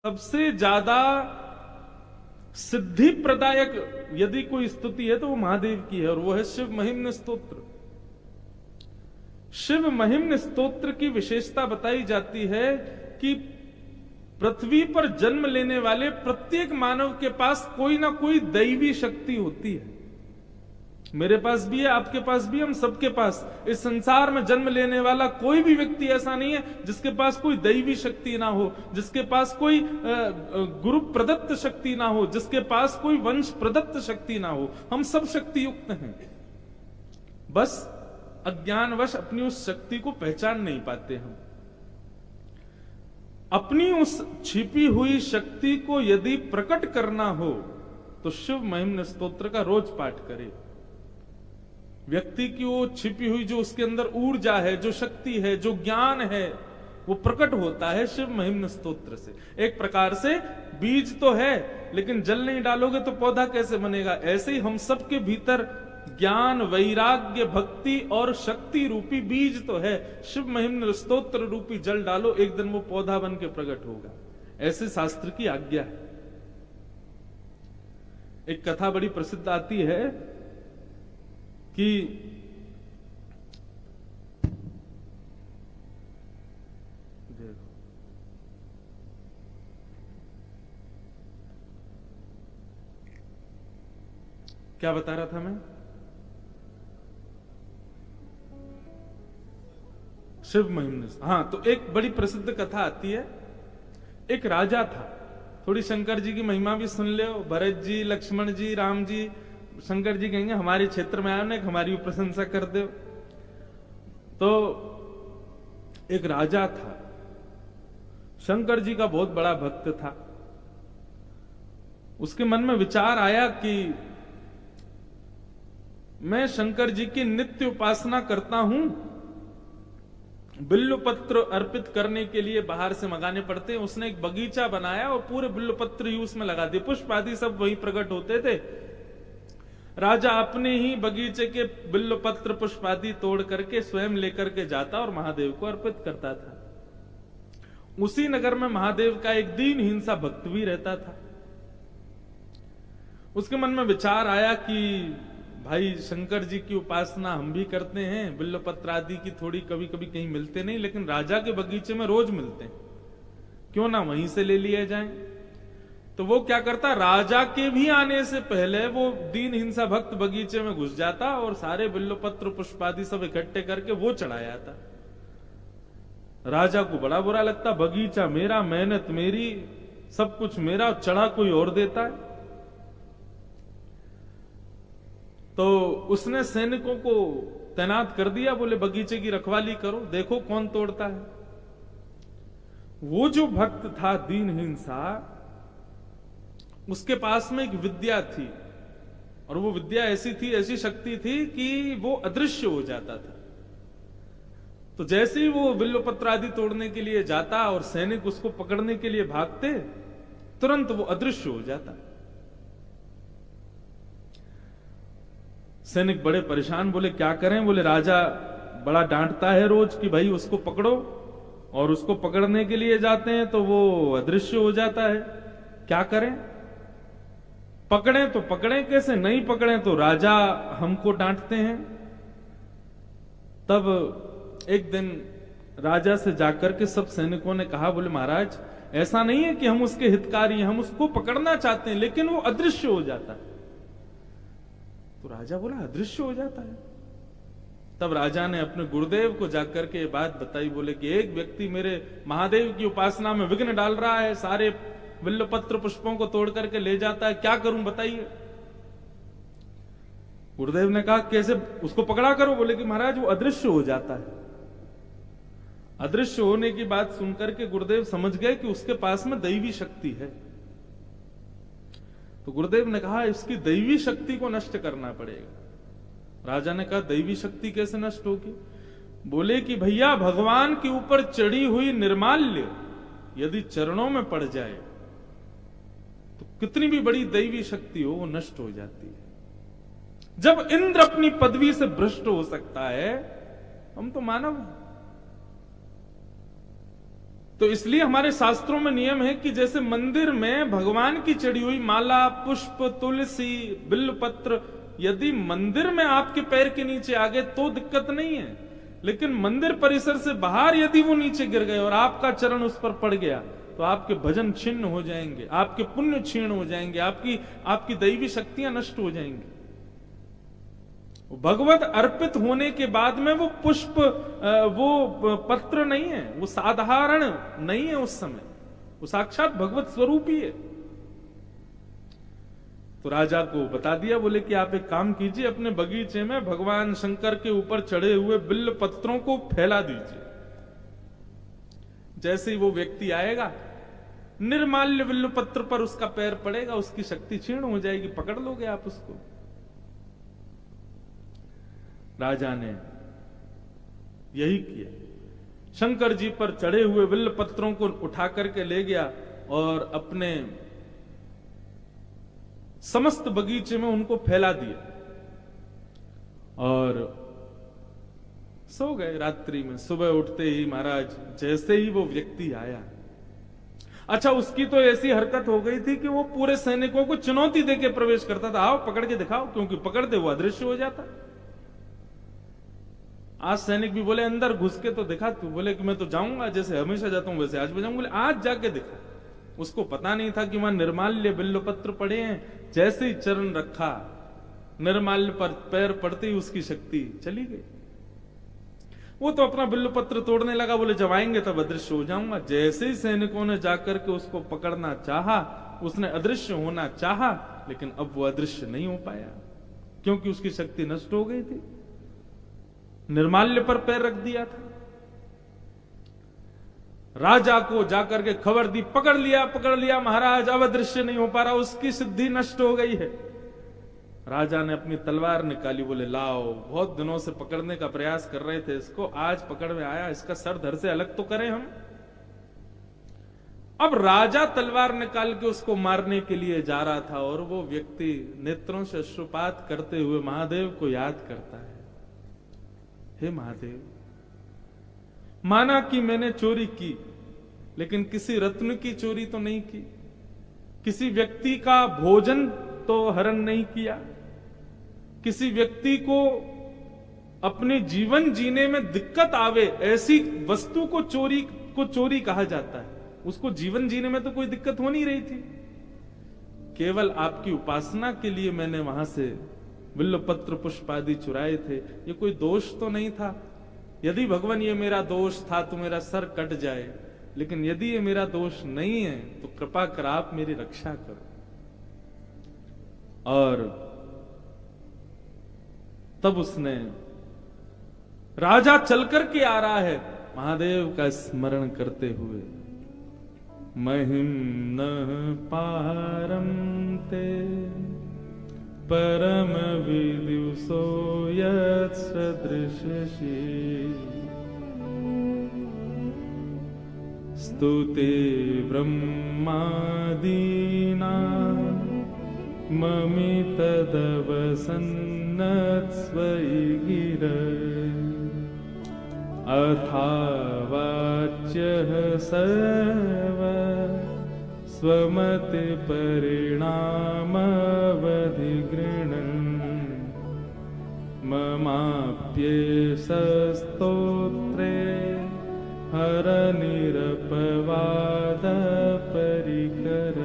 सबसे ज्यादा सिद्धि प्रदायक यदि कोई स्तुति है तो वो महादेव की है, और वो है शिव महिम्न स्तोत्र। शिव महिम्न स्तोत्र की विशेषता बताई जाती है कि पृथ्वी पर जन्म लेने वाले प्रत्येक मानव के पास कोई ना कोई दैवी शक्ति होती है। मेरे पास भी है, आपके पास भी, हम सबके पास। इस संसार में जन्म लेने वाला कोई भी व्यक्ति ऐसा नहीं है जिसके पास कोई दैवी शक्ति ना हो, जिसके पास कोई गुरु प्रदत्त शक्ति ना हो, जिसके पास कोई वंश प्रदत्त शक्ति ना हो। हम सब शक्ति युक्त हैं, बस अज्ञानवश अपनी उस शक्ति को पहचान नहीं पाते। हम अपनी उस छिपी हुई शक्ति को यदि प्रकट करना हो तो शिव महिम्न स्तोत्र का रोज पाठ करें। व्यक्ति की वो छिपी हुई जो उसके अंदर ऊर्जा है, जो शक्ति है, जो ज्ञान है, वो प्रकट होता है शिव महिम्न स्तोत्र से। एक प्रकार से बीज तो है, लेकिन जल नहीं डालोगे तो पौधा कैसे बनेगा। ऐसे ही हम सबके भीतर ज्ञान, वैराग्य, भक्ति और शक्ति रूपी बीज तो है। शिव महिम्न स्तोत्र रूपी जल डालो, एक दिन वो पौधा बन के प्रकट होगा। ऐसे शास्त्र की आज्ञा है। एक कथा बड़ी प्रसिद्ध आती है कि क्या बता रहा था मैं? शिव महिम्न। हाँ, तो एक बड़ी प्रसिद्ध कथा आती है। एक राजा था, थोड़ी शंकर जी की महिमा भी सुन लो। भरत जी, लक्ष्मण जी, राम जी, शंकर जी कहेंगे हमारे क्षेत्र में आयो ना, हमारी प्रशंसा कर दो। तो एक राजा था, शंकर जी का बहुत बड़ा भक्त था। उसके मन में विचार आया कि मैं शंकर जी की नित्य उपासना करता हूं, बिल्व पत्र अर्पित करने के लिए बाहर से मंगाने पड़ते हैं। उसने एक बगीचा बनाया और पूरे बिल्व पत्र ही उसमें लगा दिए। पुष्प आदि सब वहीं प्रकट होते थे। राजा अपने ही बगीचे के बिल्व पत्र पुष्प आदि तोड़ करके स्वयं लेकर के जाता और महादेव को अर्पित करता था। उसी नगर में महादेव का एक दीनहीन सा भक्त भी रहता था। उसके मन में विचार आया कि भाई शंकर जी की उपासना हम भी करते हैं, बिल्व पत्र आदि की थोड़ी कभी कभी कहीं मिलते नहीं, लेकिन राजा के बगीचे में रोज मिलते हैं, क्यों ना वहीं से ले लिए जाएं। तो वो क्या करता, राजा के भी आने से पहले वो दीन हिंसा भक्त बगीचे में घुस जाता और सारे बिल्व पत्र पुष्प आदि सब इकट्ठे करके वो चढ़ाया था। राजा को बड़ा बुरा लगता, बगीचा मेरा, मेहनत मेरी, सब कुछ मेरा, चढ़ा कोई और देता है। तो उसने सैनिकों को तैनात कर दिया, बोले बगीचे की रखवाली करो, देखो कौन तोड़ता है। वो जो भक्त था दीनहीन सा, उसके पास में एक विद्या थी, और वो विद्या ऐसी थी, ऐसी शक्ति थी कि वो अदृश्य हो जाता था। तो जैसे ही वो बिल्व पत्र आदि तोड़ने के लिए जाता और सैनिक उसको पकड़ने के लिए भागते, तुरंत वो अदृश्य हो जाता। सैनिक बड़े परेशान, बोले क्या करें। बोले राजा बड़ा डांटता है रोज कि भाई उसको पकड़ो, और उसको पकड़ने के लिए जाते हैं तो वो अदृश्य हो जाता है, क्या करें। पकड़ें तो पकड़ें कैसे, नहीं पकड़ें तो राजा हमको डांटते हैं। तब एक दिन राजा से जाकर के सब सैनिकों ने कहा, बोले महाराज ऐसा नहीं है कि हम उसके हितकारी हैं, हम उसको पकड़ना चाहते हैं, लेकिन वो अदृश्य हो जाता है। तो राजा बोला अदृश्य हो जाता है। तब राजा ने अपने गुरुदेव को जाकर के बात बताई, बोले कि एक व्यक्ति मेरे महादेव की उपासना में विघ्न डाल रहा है, सारे बिल्व पत्र पुष्पों को तोड़ करके ले जाता है, क्या करूं बताइए। गुरुदेव ने कहा कैसे, उसको पकड़ा करो। बोले कि महाराज वो अदृश्य हो जाता है। अदृश्य होने की बात सुनकर के गुरुदेव समझ गए कि उसके पास में दैवी शक्ति है। तो गुरुदेव ने कहा इसकी दैवी शक्ति को नष्ट करना पड़ेगा। राजा ने कहा दैवी शक्ति कैसे नष्ट होगी। बोले कि भैया भगवान के ऊपर चढ़ी हुई निर्माल्य यदि चरणों में पड़ जाए तो कितनी भी बड़ी दैवी शक्ति हो वो नष्ट हो जाती है। जब इंद्र अपनी पदवी से भ्रष्ट हो सकता है, हम तो मानव हैं। तो इसलिए हमारे शास्त्रों में नियम है कि जैसे मंदिर में भगवान की चढ़ी हुई माला, पुष्प, तुलसी, बिल्वपत्र यदि मंदिर में आपके पैर के नीचे आ गए तो दिक्कत नहीं है, लेकिन मंदिर परिसर से बाहर यदि वो नीचे गिर गए और आपका चरण उस पर पड़ गया तो आपके भजन छिन्न हो जाएंगे, आपके पुण्य क्षीण हो जाएंगे, आपकी दैवी शक्तियां नष्ट हो जाएंगी। भगवत अर्पित होने के बाद में वो पुष्प, वो पत्र नहीं है, वो साधारण नहीं है, उस समय वो साक्षात भगवत स्वरूप ही है। तो राजा को बता दिया, बोले कि आप एक काम कीजिए, अपने बगीचे में भगवान शंकर के ऊपर चढ़े हुए बिल्व पत्रों को फैला दीजिए। जैसे ही वो व्यक्ति आएगा, निर्माल्य बिल्व पत्र पर उसका पैर पड़ेगा, उसकी शक्ति क्षीण हो जाएगी, पकड़ लोगे आप उसको। राजा ने यही किया, शंकर जी पर चढ़े हुए बिल्व पत्रों को उठा करके ले गया और अपने समस्त बगीचे में उनको फैला दिया और सो गए रात्रि में। सुबह उठते ही महाराज जैसे ही वो व्यक्ति आया, अच्छा उसकी तो ऐसी हरकत हो गई थी कि वो पूरे सैनिकों को चुनौती देके प्रवेश करता था, आओ पकड़ के दिखाओ, क्योंकि पकड़ते वो अदृश्य हो जाता। आज सैनिक भी बोले अंदर घुस के तो दिखा तू, बोले कि मैं तो जाऊंगा जैसे हमेशा जाता हूं वैसे आज भी जाऊंगा, बोले आज जाके दिखा। उसको पता नहीं था कि वहां निर्माल्य बिल्वपत्र पड़े हैं, जैसे ही चरण रखा निर्माल्य पर पैर पड़ते ही उसकी शक्ति चली गई। वो तो अपना बिल्वपत्र तोड़ने लगा, बोले जब आएंगे तब अदृश्य हो जाऊंगा। जैसे ही सैनिकों ने जाकर के उसको पकड़ना चाहा, उसने अदृश्य होना चाहा, लेकिन अब वो अदृश्य नहीं हो पाया क्योंकि उसकी शक्ति नष्ट हो गई थी, निर्माल्य पर पैर रख दिया था। राजा को जाकर के खबर दी, पकड़ लिया महाराज, अब अदृश्य नहीं हो पा रहा, उसकी सिद्धि नष्ट हो गई है। राजा ने अपनी तलवार निकाली, बोले लाओ, बहुत दिनों से पकड़ने का प्रयास कर रहे थे इसको, आज पकड़ में आया, इसका सर धड़ से अलग तो करें हम। अब राजा तलवार निकाल के उसको मारने के लिए जा रहा था और वो व्यक्ति नेत्रों से अश्रुपात करते हुए महादेव को याद करता है, हे महादेव, माना कि मैंने चोरी की, लेकिन किसी रत्न की चोरी तो नहीं की, किसी व्यक्ति का भोजन तो हरण नहीं किया, किसी व्यक्ति को अपने जीवन जीने में दिक्कत आवे ऐसी वस्तु को चोरी कहा जाता है। उसको जीवन जीने में तो कोई दिक्कत हो नहीं रही थी, केवल आपकी उपासना के लिए मैंने वहां से बिल्वपत्र पुष्प आदि चुराए थे, ये कोई दोष तो नहीं था। यदि भगवान ये मेरा दोष था तो मेरा सर कट जाए, लेकिन यदि ये मेरा दोष नहीं है तो कृपा कर आप मेरी रक्षा करो। और तब उसने, राजा चलकर के आ रहा है महादेव का स्मरण करते हुए, महिम न पारम ते परम विदुषो यत्सदृशि स्तुते ब्रह्मादीना ममितदवसन्नत्स्वयि गिर अथावाच्यः सर्व स्वमति परिणामवधिगृह्णन् ममाप्येषस्तोत्रे हरनिरपवाद परिकर।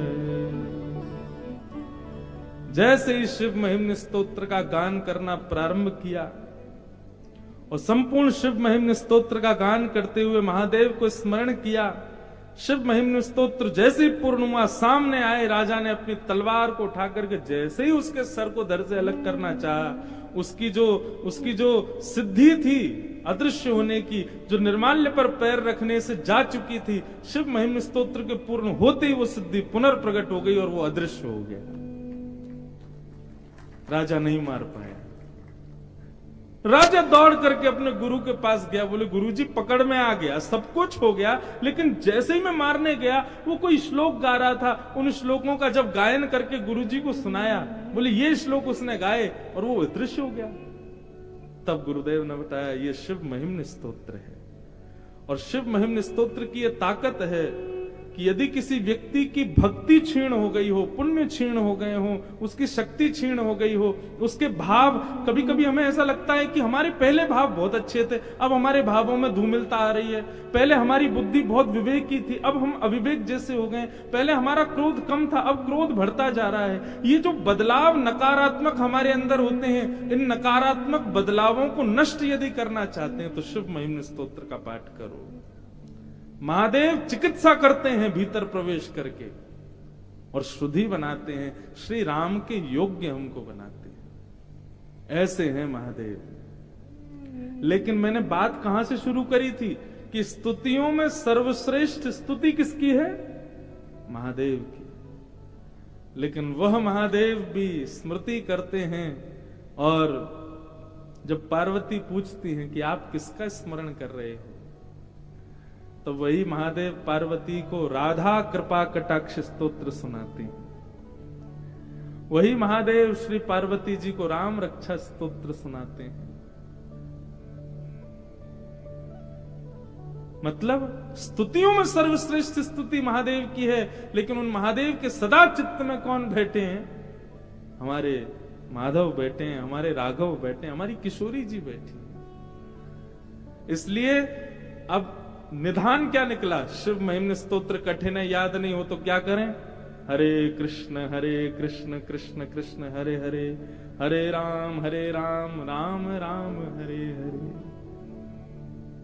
जैसे ही शिव महिम्न स्तोत्र का गान करना प्रारंभ किया और संपूर्ण शिव महिम्न स्तोत्र का गान करते हुए महादेव को स्मरण किया, शिव महिम्न स्तोत्र जैसे ही पूर्ण हुआ, सामने आए, राजा ने अपनी तलवार को उठा करके जैसे ही उसके सर को धड़ से अलग करना चाहा, उसकी जो सिद्धि थी अदृश्य होने की, जो निर्माल्य पर पैर रखने से जा चुकी थी, शिव महिम्न स्तोत्र के पूर्ण होते ही वो सिद्धि पुनर्प्रकट हो गई और वो अदृश्य हो गया। राजा नहीं मार पाया। राजा दौड़ करके अपने गुरु के पास गया, बोले गुरुजी पकड़ में आ गया, सब कुछ हो गया, लेकिन जैसे ही मैं मारने गया वो कोई श्लोक गा रहा था, उन श्लोकों का जब गायन करके गुरुजी को सुनाया, बोले ये श्लोक उसने गाए और वो अदृश्य हो गया। तब गुरुदेव ने बताया ये शिव महिम्न स्तोत्र है और शिव महिम्न स्तोत्र की यह ताकत है कि यदि किसी व्यक्ति की भक्ति क्षीण हो गई हो, पुण्य क्षीण हो गए हो, उसकी शक्ति क्षीण हो गई हो, उसके भाव, कभी कभी हमें ऐसा लगता है कि हमारे पहले भाव बहुत अच्छे थे, अब हमारे भावों में धूमिलता आ रही है। पहले हमारी बुद्धि बहुत विवेकी थी, अब हम अविवेक जैसे हो गए। पहले हमारा क्रोध कम था, अब क्रोध बढ़ता जा रहा है। ये जो बदलाव नकारात्मक हमारे अंदर होते हैं, इन नकारात्मक बदलावों को नष्ट यदि करना चाहते हैं तो शिव महिम्न स्तोत्र का पाठ करो। महादेव चिकित्सा करते हैं भीतर प्रवेश करके और शुद्धि बनाते हैं, श्री राम के योग्य हमको बनाते हैं। ऐसे हैं महादेव। लेकिन मैंने बात कहां से शुरू करी थी कि स्तुतियों में सर्वश्रेष्ठ स्तुति किसकी है? महादेव की। लेकिन वह महादेव भी स्मृति करते हैं और जब पार्वती पूछती हैं कि आप किसका स्मरण कर रहे हो, तो वही महादेव पार्वती को राधा कृपा कटाक्ष स्तोत्र सुनाते हैं। वही महादेव श्री पार्वती जी को राम रक्षा स्तोत्र सुनाते हैं। मतलब स्तुतियों में सर्वश्रेष्ठ स्तुति महादेव की है, लेकिन उन महादेव के सदा चित्त में कौन बैठे हैं? हमारे माधव बैठे हैं, हमारे राघव बैठे हैं, हमारी किशोरी जी बैठी हैं। इसलिए अब निधान क्या निकला? शिव महिम्न स्तोत्र कठिन है, याद नहीं हो तो क्या करें? हरे कृष्ण कृष्ण कृष्ण हरे हरे, हरे राम राम राम हरे हरे।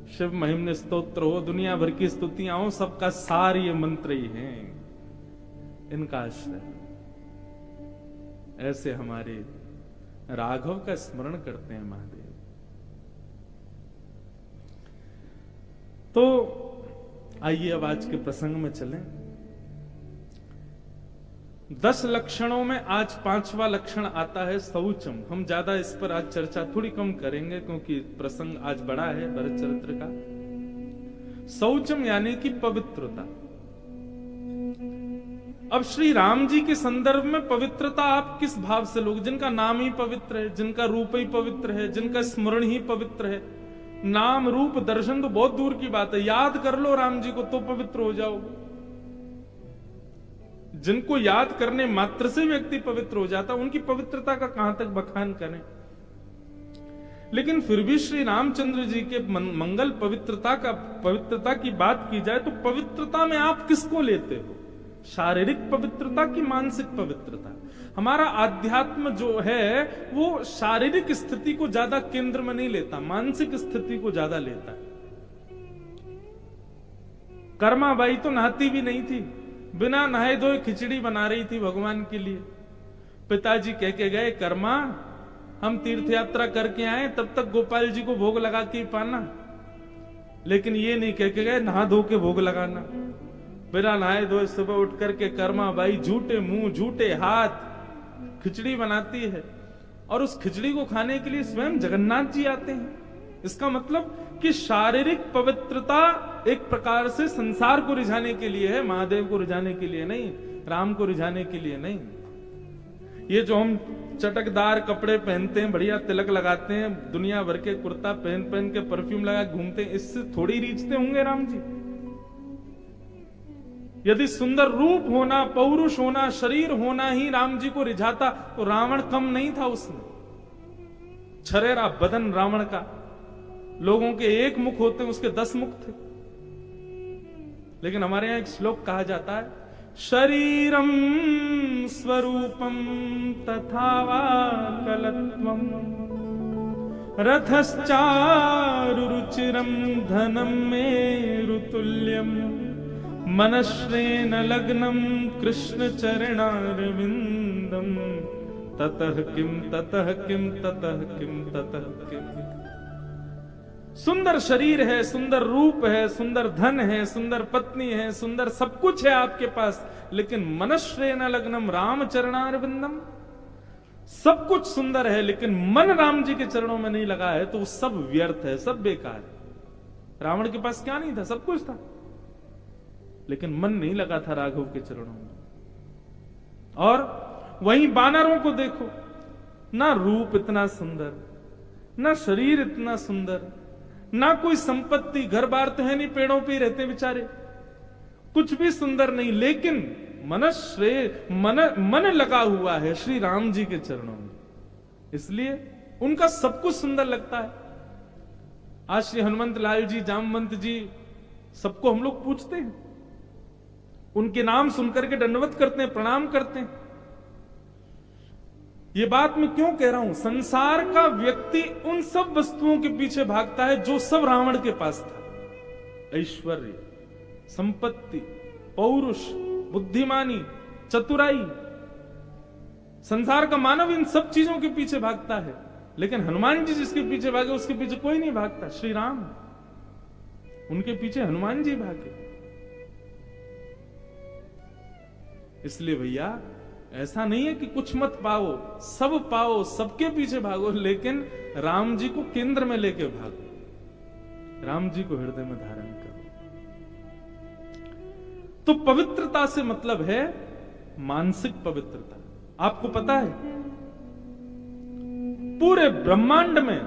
शिव महिम्न स्तोत्र हो, दुनिया भर की स्तुतियां हो, सबका सार ये मंत्र ही हैं, इनका आश्रय। ऐसे हमारे राघव का स्मरण करते हैं महादेव। तो आइए अब आज के प्रसंग में चलें। 10 लक्षणों में आज 5वां लक्षण आता है शौचम। हम ज्यादा इस पर आज चर्चा थोड़ी कम करेंगे क्योंकि प्रसंग आज बड़ा है भरत चरित्र का। शौचम यानी कि पवित्रता। अब श्री राम जी के संदर्भ में पवित्रता आप किस भाव से लोग? जिनका नाम ही पवित्र है, जिनका रूप ही पवित्र है, जिनका स्मरण ही पवित्र है। नाम रूप दर्शन तो बहुत दूर की बात है, याद कर लो राम जी को तो पवित्र हो जाओगे। जिनको याद करने मात्र से व्यक्ति पवित्र हो जाता, उनकी पवित्रता का कहां तक बखान करें। लेकिन फिर भी श्री रामचंद्र जी के मंगल पवित्रता की बात की जाए तो पवित्रता में आप किसको लेते हो? शारीरिक पवित्रता की मानसिक पवित्रता? हमारा आध्यात्म जो है वो शारीरिक स्थिति को ज्यादा केंद्र में नहीं लेता, मानसिक स्थिति को ज्यादा लेता है। कर्माबाई तो नहाती भी नहीं थी, बिना नहाए धोए खिचड़ी बना रही थी भगवान के लिए। पिताजी कह के गए, कर्मा हम तीर्थ यात्रा करके आए, तब तक गोपाल जी को भोग लगा के ही पाना। लेकिन ये नहीं कह के गए नहा धो के भोग लगाना। बिना नहाए धोए सुबह उठ करके कर्मा बाई झूठे मुंह झूठे हाथ खिचड़ी बनाती है, और उस खिचड़ी को खाने के लिए स्वयं जगन्नाथ जी आते हैं। इसका मतलब कि शारीरिक पवित्रता एक प्रकार से संसार को रिझाने के लिए है, महादेव को रिझाने के लिए नहीं, राम को रिझाने के लिए नहीं। ये जो हम चटकदार कपड़े पहनते हैं, बढ़िया तिलक लगाते हैं, दुनिया भर के कुर्ता पहन पहन के परफ्यूम लगा घूमते हैं, इससे थोड़ी रीझते होंगे राम जी। यदि सुंदर रूप होना, पौरुष होना, शरीर होना ही राम जी को रिझाता तो रावण कम नहीं था उसमें। छरेरा बदन रावण का, लोगों के एक मुख होते हैं उसके 10 मुख थे। लेकिन हमारे यहां एक श्लोक कहा जाता है, शरीरम स्वरूपम तथा वा कलत्वम रथश्चारु रुचिरम धनम मेरुतुल्यम मनश्रेण लग्नम कृष्ण चरणारविंदम ततः किम ततः किम ततः किम ततः किम। सुंदर शरीर है, सुंदर रूप है, सुंदर धन है, सुंदर पत्नी है, सुंदर सब कुछ है आपके पास, लेकिन मनश्रेण लग्नम राम चरणारविंदम, सब कुछ सुंदर है लेकिन मन राम जी के चरणों में नहीं लगा है तो सब व्यर्थ है, सब बेकार है। रावण के पास क्या नहीं था? सब कुछ था, लेकिन मन नहीं लगा था राघव के चरणों में। और वहीं वानरों को देखो, ना रूप इतना सुंदर, ना शरीर इतना सुंदर, ना कोई संपत्ति, घर बार तो है नहीं, पेड़ों पे ही रहते बेचारे, कुछ भी सुंदर नहीं, लेकिन मन लगा हुआ है श्री राम जी के चरणों में, इसलिए उनका सब कुछ सुंदर लगता है। आज श्री हनुमंत लाल जी, जामवंत जी, सबको हम लोग पूछते हैं, उनके नाम सुनकर के दंडवत करते हैं, प्रणाम करते हैं। ये बात मैं क्यों कह रहा हूं? संसार का व्यक्ति उन सब वस्तुओं के पीछे भागता है जो सब रावण के पास था, ऐश्वर्य, संपत्ति, पौरुष, बुद्धिमानी, चतुराई। संसार का मानव इन सब चीजों के पीछे भागता है, लेकिन हनुमान जी जिसके पीछे भागे उसके पीछे कोई नहीं भागता। श्री राम, उनके पीछे हनुमान जी भागे। इसलिए भैया ऐसा नहीं है कि कुछ मत पाओ, सब पाओ, सबके पीछे भागो, लेकिन राम जी को केंद्र में लेके भागो, राम जी को हृदय में धारण करो। तो पवित्रता से मतलब है मानसिक पवित्रता। आपको पता है पूरे ब्रह्मांड में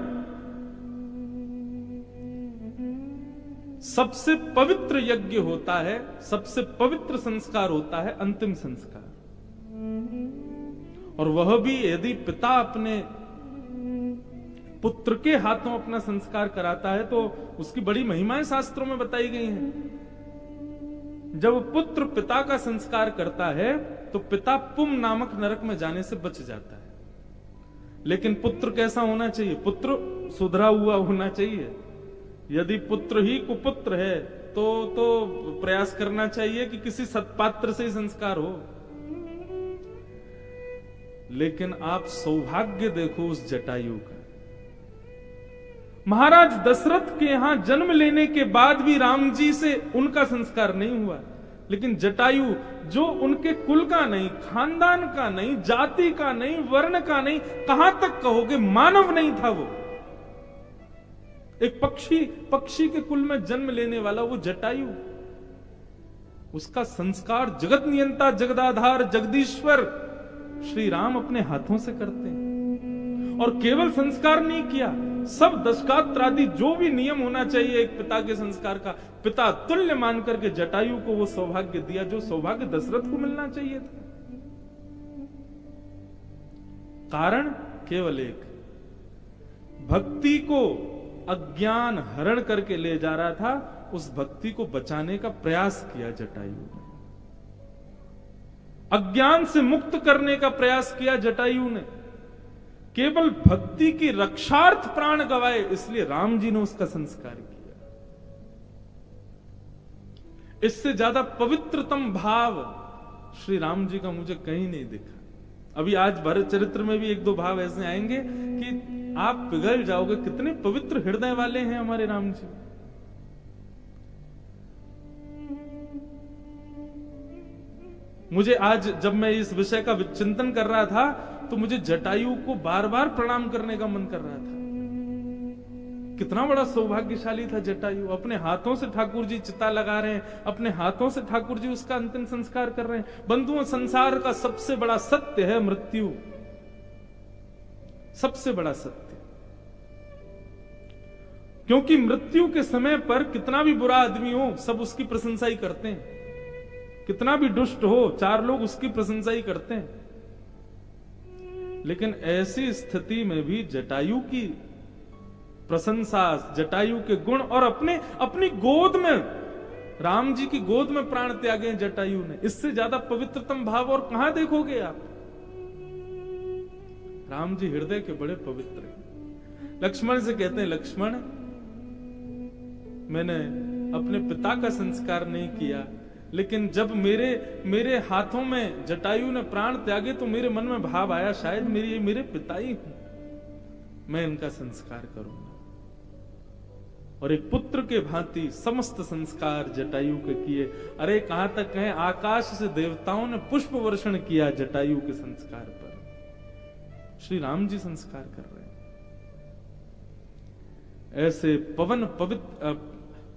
सबसे पवित्र यज्ञ होता है, सबसे पवित्र संस्कार होता है अंतिम संस्कार, और वह भी यदि पिता अपने पुत्र के हाथों अपना संस्कार कराता है तो उसकी बड़ी महिमाएं शास्त्रों में बताई गई हैं। जब पुत्र पिता का संस्कार करता है तो पिता पुम नामक नरक में जाने से बच जाता है। लेकिन पुत्र कैसा होना चाहिए? पुत्र सुधरा हुआ होना चाहिए। यदि पुत्र ही कुपुत्र है तो प्रयास करना चाहिए कि किसी सत्पात्र से ही संस्कार हो। लेकिन आप सौभाग्य देखो उस जटायु का। महाराज दशरथ के यहां जन्म लेने के बाद भी राम जी से उनका संस्कार नहीं हुआ, लेकिन जटायु जो उनके कुल का नहीं, खानदान का नहीं, जाति का नहीं, वर्ण का नहीं, कहां तक कहोगे मानव नहीं था वो, एक पक्षी के कुल में जन्म लेने वाला वो जटायु, उसका संस्कार जगत नियंता, जगदाधार, जगदीश्वर श्री राम अपने हाथों से करते हैं। और केवल संस्कार नहीं किया, सब दशकात्रादि जो भी नियम होना चाहिए एक पिता के संस्कार का, पिता तुल्य मान करके जटायु को वो सौभाग्य दिया जो सौभाग्य दशरथ को मिलना चाहिए था। कारण केवल एक, भक्ति को अज्ञान हरण करके ले जा रहा था, उस भक्ति को बचाने का प्रयास किया जटायु ने, अज्ञान से मुक्त करने का प्रयास किया जटायु ने, केवल भक्ति की रक्षार्थ प्राण गवाए, इसलिए राम जी ने उसका संस्कार किया। इससे ज्यादा पवित्रतम भाव श्री राम जी का मुझे कहीं नहीं दिखा। अभी आज भरत चरित्र में भी एक दो भाव ऐसे आएंगे कि आप पिघल जाओगे, कितने पवित्र हृदय वाले हैं हमारे राम जी। मुझे आज जब मैं इस विषय का चिंतन कर रहा था तो मुझे जटायु को बार बार प्रणाम करने का मन कर रहा था। कितना बड़ा सौभाग्यशाली था जटायु, अपने हाथों से ठाकुर जी चिता लगा रहे हैं, अपने हाथों से ठाकुर जी उसका अंतिम संस्कार कर रहे हैं। बंधुओं, संसार का सबसे बड़ा सत्य है मृत्यु, सबसे बड़ा सत्य, क्योंकि मृत्यु के समय पर कितना भी बुरा आदमी हो सब उसकी प्रशंसा ही करते हैं, कितना भी दुष्ट हो चार लोग उसकी प्रशंसा ही करते हैं। लेकिन ऐसी स्थिति में भी जटायु की प्रशंसा, जटायु के गुण, और अपनी गोद में, राम जी की गोद में प्राण त्यागे जटायु ने, इससे ज्यादा पवित्रतम भाव और कहां देखोगे आप। राम जी हृदय के बड़े पवित्र हैं। लक्ष्मण से कहते हैं, लक्ष्मण मैंने अपने पिता का संस्कार नहीं किया, लेकिन जब मेरे हाथों में जटायु ने प्राण त्यागे तो मेरे मन में भाव आया शायद मेरे पिता ही हूं, मैं इनका संस्कार करूंगा। और एक पुत्र के भांति समस्त संस्कार जटायु के किए। अरे कहां तक कहें, आकाश से देवताओं ने पुष्प वर्षण किया जटायु के संस्कार पर। श्री राम जी संस्कार कर रहे हैं। ऐसे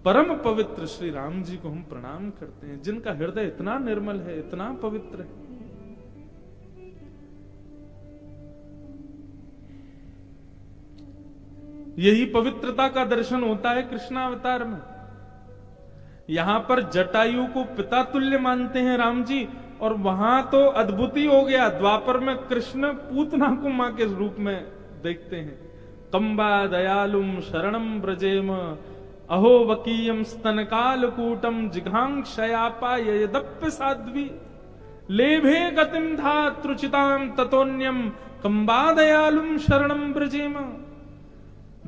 परम पवित्र श्री राम जी को हम प्रणाम करते हैं, जिनका हृदय इतना निर्मल है, इतना पवित्र है। यही पवित्रता का दर्शन होता है कृष्णावतार में। यहां पर जटायु को पिता तुल्य मानते हैं राम जी, और वहां तो अद्भुत ही हो गया। द्वापर में कृष्ण पूतना को मां के रूप में देखते हैं। कंबा दयालुम शरणम ब्रजेम अहो वकीयम स्तनकाल कूटम जिघांक्षयापा यदप्य साध्वी लेभे गतिम धातृचिताम ततोन्यम कंबा दयालुम शरणम ब्रजेम।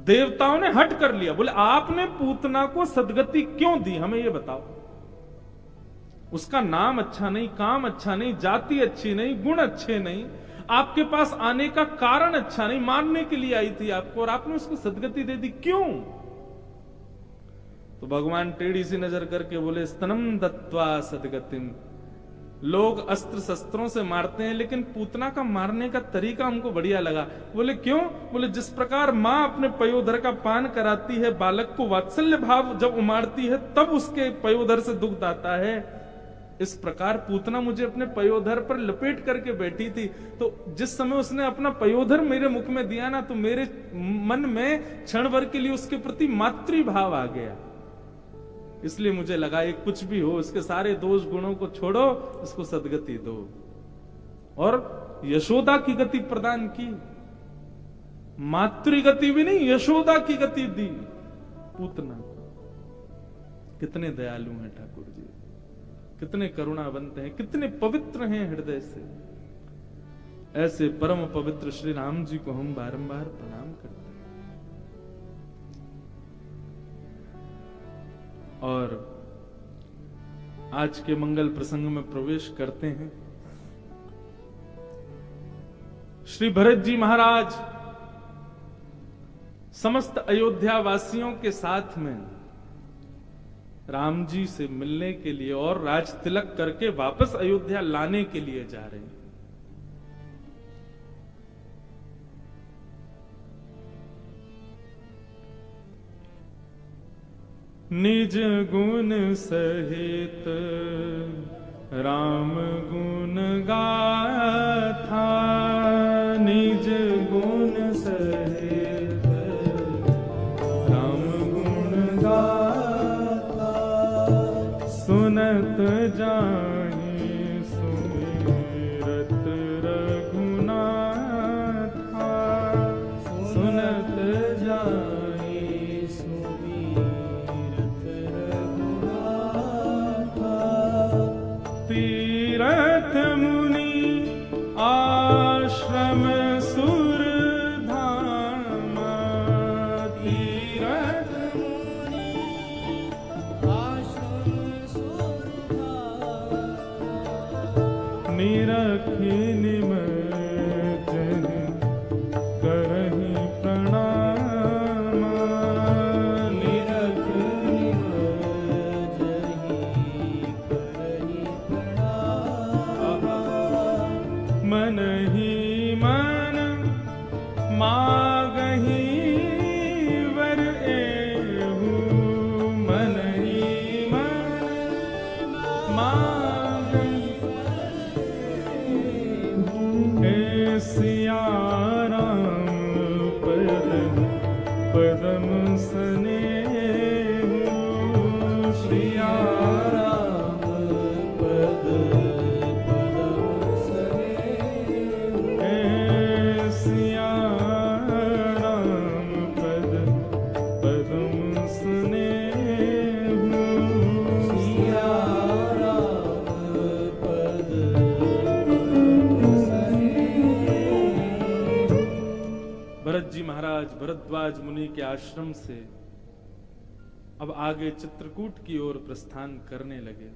देवताओं ने हट कर लिया, बोले आपने पूतना को सदगति क्यों दी, हमें ये बताओ। उसका नाम अच्छा नहीं, काम अच्छा नहीं, जाति अच्छी नहीं, गुण अच्छे नहीं, आपके पास आने का कारण अच्छा नहीं, मारने के लिए आई थी आपको, और आपने उसको सदगति दे दी, क्यों? तो भगवान टेढ़ी सी नजर करके बोले स्तनम दत्वा सदगतिम। लोग अस्त्र शस्त्रों से मारते हैं, लेकिन पूतना का मारने का तरीका हमको बढ़िया लगा। बोले क्यों? बोले जिस प्रकार मां अपने पयोधर का पान कराती है, बालक को वात्सल्य भाव जब उमारती है तब उसके पयोधर से दुग्ध आता है, इस प्रकार पूतना मुझे अपने पयोधर पर लपेट करके बैठी थी, तो जिस समय उसने अपना पयोधर मेरे मुख में दिया ना, तो मेरे मन में क्षण भर के लिए उसके प्रति मातृ भाव आ गया। इसलिए मुझे लगा ये कुछ भी हो, इसके सारे दोष गुणों को छोड़ो, इसको सदगति दो। और यशोदा की गति प्रदान की, मातृ गति भी नहीं, यशोदा की गति दी पूतना। कितने दयालु हैं ठाकुर जी, कितने करुणावंत हैं, कितने पवित्र हैं हृदय से। ऐसे परम पवित्र श्री राम जी को हम बारंबार प्रणाम करते हैं। और आज के मंगल प्रसंग में प्रवेश करते हैं। श्री भरत जी महाराज समस्त अयोध्या वासियों के साथ में राम जी से मिलने के लिए और राज तिलक करके वापस अयोध्या लाने के लिए जा रहे हैं। निज गुण सहित राम गुण गाथा, निज गुण सहित राम गुण गाथा, सुनत जाहि सुमिरत रघुनाथा, सुनत जाहि तीरथ मुनि आश्रम सुर धाम, तीरथ मुनि आश्रम सुर धाम, निरखि निमज करहि प्रणाम, निरखि निमज मन ही मन मागहि वर एहु, मन ही मन मागहि हे सिया राम पदम स्नेहु, सिया राम पदम सिया राम पदम स्नेहु, सिया राम पदम स्नेहु। भरत जी महाराज भरद्वाज मुनि के आश्रम से अब आगे चित्रकूट की ओर प्रस्थान करने लगे।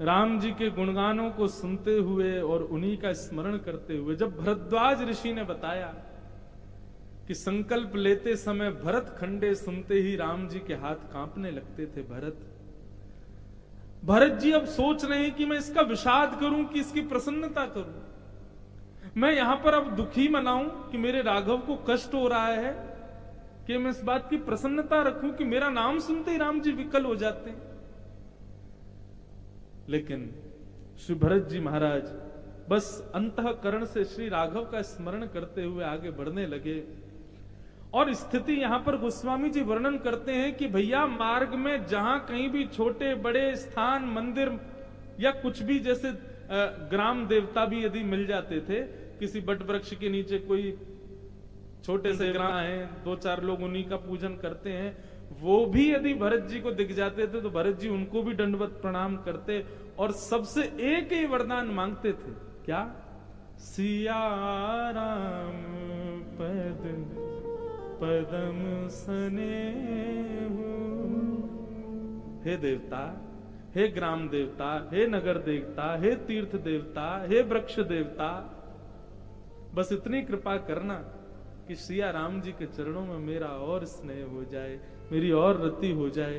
राम जी के गुणगानों को सुनते हुए और उन्हीं का स्मरण करते हुए, जब भरद्वाज ऋषि ने बताया कि संकल्प लेते समय भरत खंडे सुनते ही राम जी के हाथ कांपने लगते थे। भरत जी अब सोच रहे हैं कि मैं इसका विषाद करूं कि इसकी प्रसन्नता करूं। मैं यहां पर अब दुखी मनाऊं कि मेरे राघव को कष्ट हो रहा है, कि मैं इस बात की प्रसन्नता रखूं कि मेरा नाम सुनते ही राम जी विकल हो जाते हैं। लेकिन श्री भरत जी महाराज बस अंतःकरण से श्री राघव का स्मरण करते हुए आगे बढ़ने लगे। और स्थिति यहां पर गोस्वामी जी वर्णन करते हैं कि भैया मार्ग में जहां कहीं भी छोटे बड़े स्थान, मंदिर या कुछ भी, जैसे ग्राम देवता भी यदि मिल जाते थे, किसी बट वृक्ष के नीचे कोई छोटे से ग्राम है, 2-4 लोग उन्हीं का पूजन करते हैं, वो भी यदि भरत जी को दिख जाते थे तो भरत जी उनको भी दंडवत प्रणाम करते और सबसे एक ही वरदान मांगते थे, क्या? सिया राम पद पदम स्नेहु। हे देवता, हे ग्राम देवता, हे नगर देवता, हे तीर्थ देवता, हे वृक्ष देवता, बस इतनी कृपा करना कि सिया राम जी के चरणों में मेरा और स्नेह हो जाए, मेरी और रति हो जाए।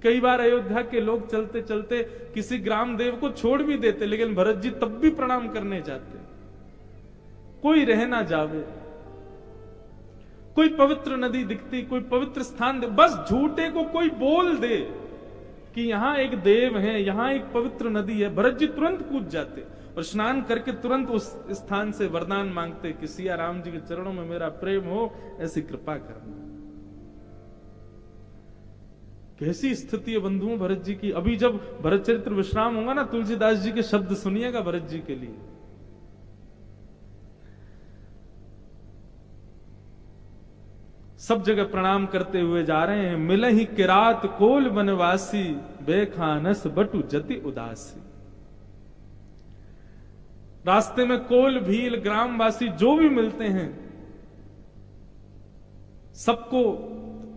कई बार अयोध्या के लोग चलते चलते किसी ग्राम देव को छोड़ भी देते, लेकिन भरत जी तब भी प्रणाम करने जाते। कोई रह ना जावे, कोई पवित्र नदी दिखती, कोई पवित्र स्थान, बस झूठे को कोई बोल दे कि यहां एक देव है, यहां एक पवित्र नदी है, भरत जी तुरंत कूद जाते और स्नान करके तुरंत उस स्थान से वरदान मांगते कि सिया राम जी के चरणों में मेरा प्रेम हो, ऐसी कृपा करना। कैसी स्थिति है बंधुओं भरत जी की। अभी जब भरत चरित्र विश्राम होगा ना, तुलसीदास जी के शब्द सुनिएगा भरत जी के लिए। सब जगह प्रणाम करते हुए जा रहे हैं। मिले ही किरात कोल बनवासी, बेखानस बटु जति उदासी। रास्ते में कोल भील ग्रामवासी जो भी मिलते हैं, सबको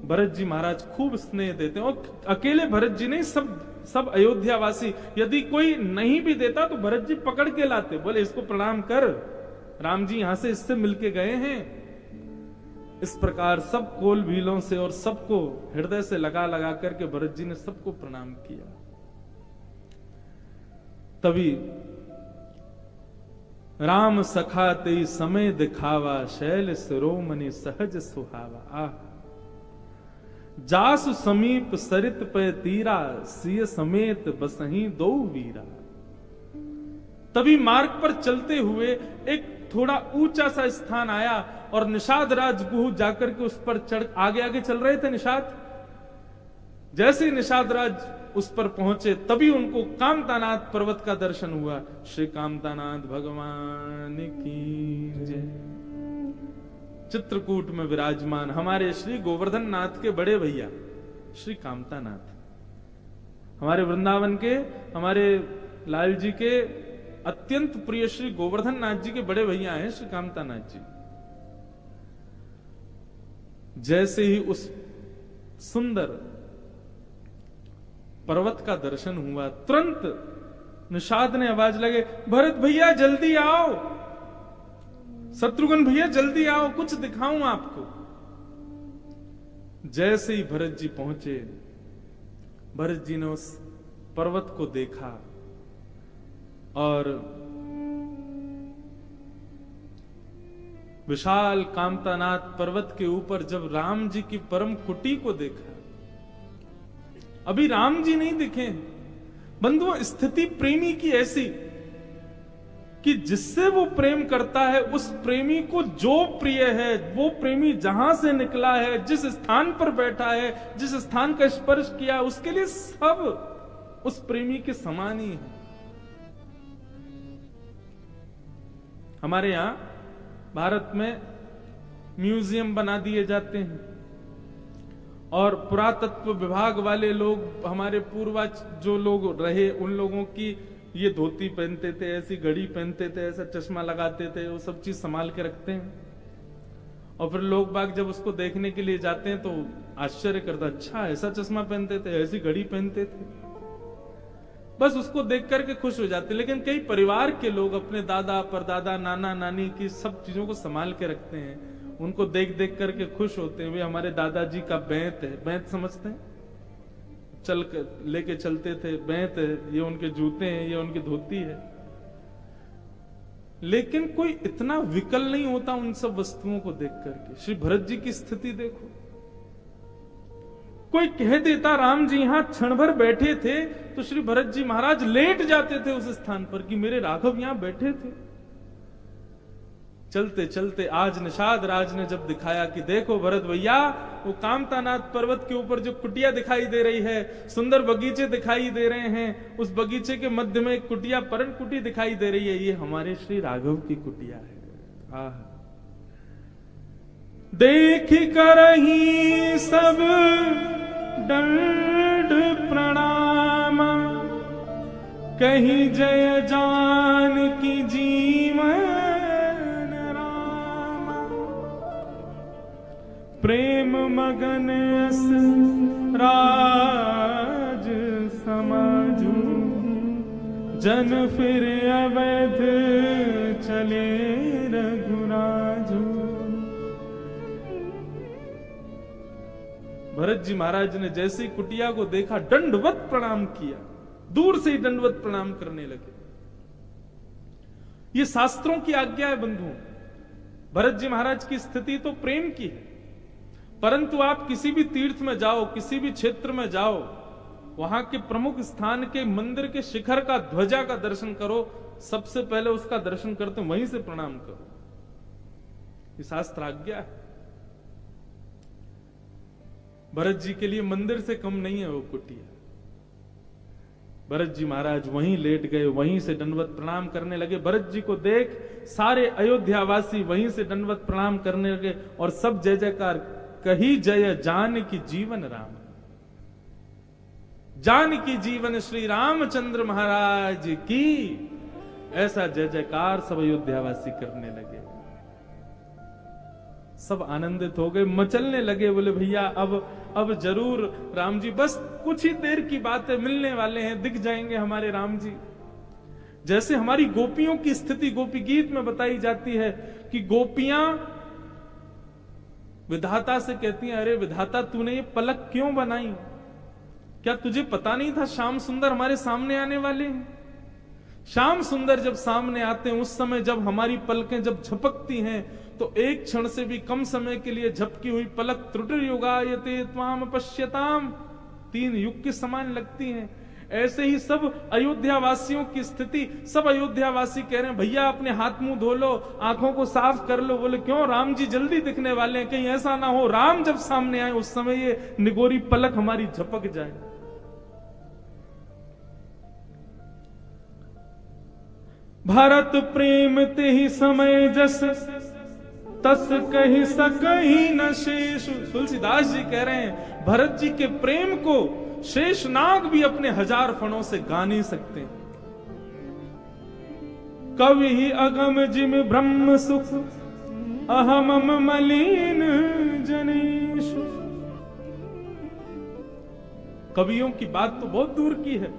भरत जी महाराज खूब स्नेह देते हैं। और अकेले भरत जी नहीं, सब अयोध्यावासी, यदि कोई नहीं भी देता तो भरत जी पकड़ के लाते, बोले इसको प्रणाम कर, राम जी यहां से इससे मिलके गए हैं। इस प्रकार सब कोल भीलों से और सबको हृदय से लगा लगा करके भरत जी ने सबको प्रणाम किया। तभी राम सखा तेई समय दिखावा, शैल सिरोमणि सहज सुहावा। आह, जासु समीप सरित पे तीरा, सिय समेत बसही दो वीरा। तभी मार्ग पर चलते हुए एक थोड़ा ऊंचा सा स्थान आया और निषाद राज गुह जाकर के उस पर चढ़ आगे आगे चल रहे थे निषाद। जैसे ही निषाद राज उस पर पहुंचे तभी उनको कामतानाथ पर्वत का दर्शन हुआ। श्री कामतानाथ भगवान की जय। चित्रकूट में विराजमान हमारे श्री गोवर्धन नाथ के बड़े भैया श्री कामतानाथ, हमारे वृंदावन के, हमारे लाल जी के अत्यंत प्रिय श्री गोवर्धन नाथ जी के बड़े भैया हैं श्री कामतानाथ जी। जैसे ही उस सुंदर पर्वत का दर्शन हुआ, तुरंत निषाद ने आवाज लगे, भरत भैया जल्दी आओ, शत्रुघ्न भैया जल्दी आओ, कुछ दिखाऊं आपको। जैसे ही भरत जी पहुंचे, भरत जी ने उस पर्वत को देखा और विशाल कामतानाथ पर्वत के ऊपर जब राम जी की परम कुटी को देखा, अभी राम जी नहीं दिखे बंधुओं। स्थिति प्रेमी की ऐसी कि जिससे वो प्रेम करता है, उस प्रेमी को जो प्रिय है, वो प्रेमी जहां से निकला है, जिस स्थान पर बैठा है, जिस स्थान का स्पर्श किया, उसके लिए सब उस प्रेमी के समान ही है। हमारे यहां भारत में म्यूजियम बना दिए जाते हैं और पुरातत्व विभाग वाले लोग, हमारे पूर्वज जो लोग रहे, उन लोगों की ये धोती पहनते थे, ऐसी घड़ी पहनते थे, ऐसा चश्मा लगाते थे, वो सब चीज संभाल के रखते हैं। और फिर लोग बाग जब उसको देखने के लिए जाते हैं तो आश्चर्य करता, अच्छा ऐसा चश्मा पहनते थे, ऐसी घड़ी पहनते थे, बस उसको देख करके खुश हो जाते। लेकिन कई परिवार के लोग अपने दादा परदादा नाना नानी की सब चीजों को संभाल के रखते हैं, उनको देख देख करके खुश होते हैं। वे हमारे दादाजी का बैंत है, बैंत समझते हैं, चल कर लेके चलते थे, बैंत है, ये उनके जूते हैं, ये उनकी धोती है। लेकिन कोई इतना विकल नहीं होता उन सब वस्तुओं को देख करके। श्री भरत जी की स्थिति देखो, कोई कह देता राम जी यहां क्षण भर बैठे थे तो श्री भरत जी महाराज लेट जाते थे उस स्थान पर कि मेरे राघव यहां बैठे थे। चलते चलते आज निषाद राज ने जब दिखाया कि देखो भरत भैया, वो कामतानाथ पर्वत के ऊपर जो कुटिया दिखाई दे रही है, सुंदर बगीचे दिखाई दे रहे हैं, उस बगीचे के मध्य में एक कुटिया, परण कुटी दिखाई दे रही है, ये हमारे श्री राघव की कुटिया है। देख कर ही सब दंड प्रणाम, कही जय जान की जीवन राम। प्रेम मगन अस राज समाजू, जन फिर अवैध चले रघुराजू। भरत जी महाराज ने जैसे ही कुटिया को देखा, दंडवत प्रणाम किया, दूर से ही दंडवत प्रणाम करने लगे। ये शास्त्रों की आज्ञा है बंधुओं। भरत जी महाराज की स्थिति तो प्रेम की है, परंतु आप किसी भी तीर्थ में जाओ, किसी भी क्षेत्र में जाओ, वहां के प्रमुख स्थान के मंदिर के शिखर का, ध्वजा का दर्शन करो, सबसे पहले उसका दर्शन करते वहीं से प्रणाम करो। ये शास्त्र आज्ञा है। भरत जी के लिए मंदिर से कम नहीं है वो कुटिया। भरत जी महाराज वहीं लेट गए, वहीं से दंडवत प्रणाम करने लगे। भरत जी को देख सारे अयोध्यावासी वहीं से दंडवत प्रणाम करने लगे और सब जय जयकार, कही जय जानकी जीवन राम। जानकी जीवन श्री रामचंद्र महाराज की, ऐसा जय जयकार सब अयोध्यावासी करने लगे। सब आनंदित हो गए, मचलने लगे, बोले भैया अब जरूर राम जी, बस कुछ ही देर की बात है, मिलने वाले हैं, दिख जाएंगे हमारे राम जी। जैसे हमारी गोपियों की स्थिति गोपी गीत में बताई जाती है कि गोपियां विधाता से कहती हैं, अरे विधाता तूने ये पलक क्यों बनाई? क्या तुझे पता नहीं था श्याम सुंदर हमारे सामने आने वाले हैं? श्याम सुंदर जब सामने आते हैं, उस समय जब हमारी पलकें जब झपकती हैं, तो एक क्षण से भी कम समय के लिए झपकी हुई पलक त्रुटिर्युगायते त्वाम पश्यताम, 3 युग के समान लगती हैं। ऐसे ही सब अयोध्यावासियों की स्थिति, सब अयोध्यावासी कह रहे हैं भैया अपने हाथ मुंह धो लो, आंखों को साफ कर लो। बोले क्यों? राम जी जल्दी दिखने वाले हैं, कहीं ऐसा ना हो राम जब सामने आए उस समय ये निगोरी पलक हमारी झपक जाए। भारत प्रेम ते ही समय जस, तस कही सकही न शेष। तुलसीदास जी कह रहे हैं भरत जी के प्रेम को शेषनाग भी अपने 1000 फणों से गा नहीं सकते। कवि ही अगम जिम ब्रह्म सुख, अहमम मलिन जनेश। कवियों की बात तो बहुत दूर की है,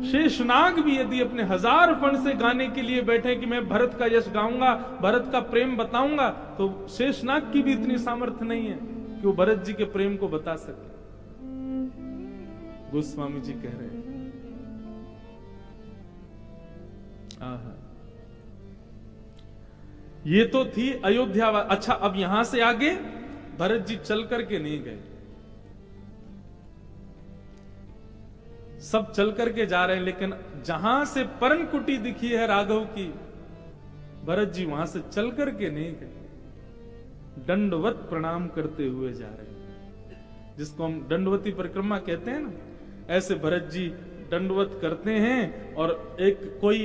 शेषनाग भी यदि अपने 1000 फण से गाने के लिए बैठे कि मैं भरत का यश गाऊंगा, भरत का प्रेम बताऊंगा, तो शेषनाग की भी इतनी सामर्थ्य नहीं है कि वो भरत जी के प्रेम को बता सके। गोस्वामी जी कह रहे हैं ये तो थी अयोध्या। अच्छा, अब यहां से आगे भरत जी चल करके नहीं गए, सब चल करके जा रहे हैं, लेकिन जहां से परन कुटी दिखी है राघव की, भरत जी वहां से चल करके नहीं गए, दंडवत प्रणाम करते हुए जा रहे हैं, जिसको हम दंडवती परिक्रमा कहते हैं ना। ऐसे भरत जी दंडवत करते हैं और एक कोई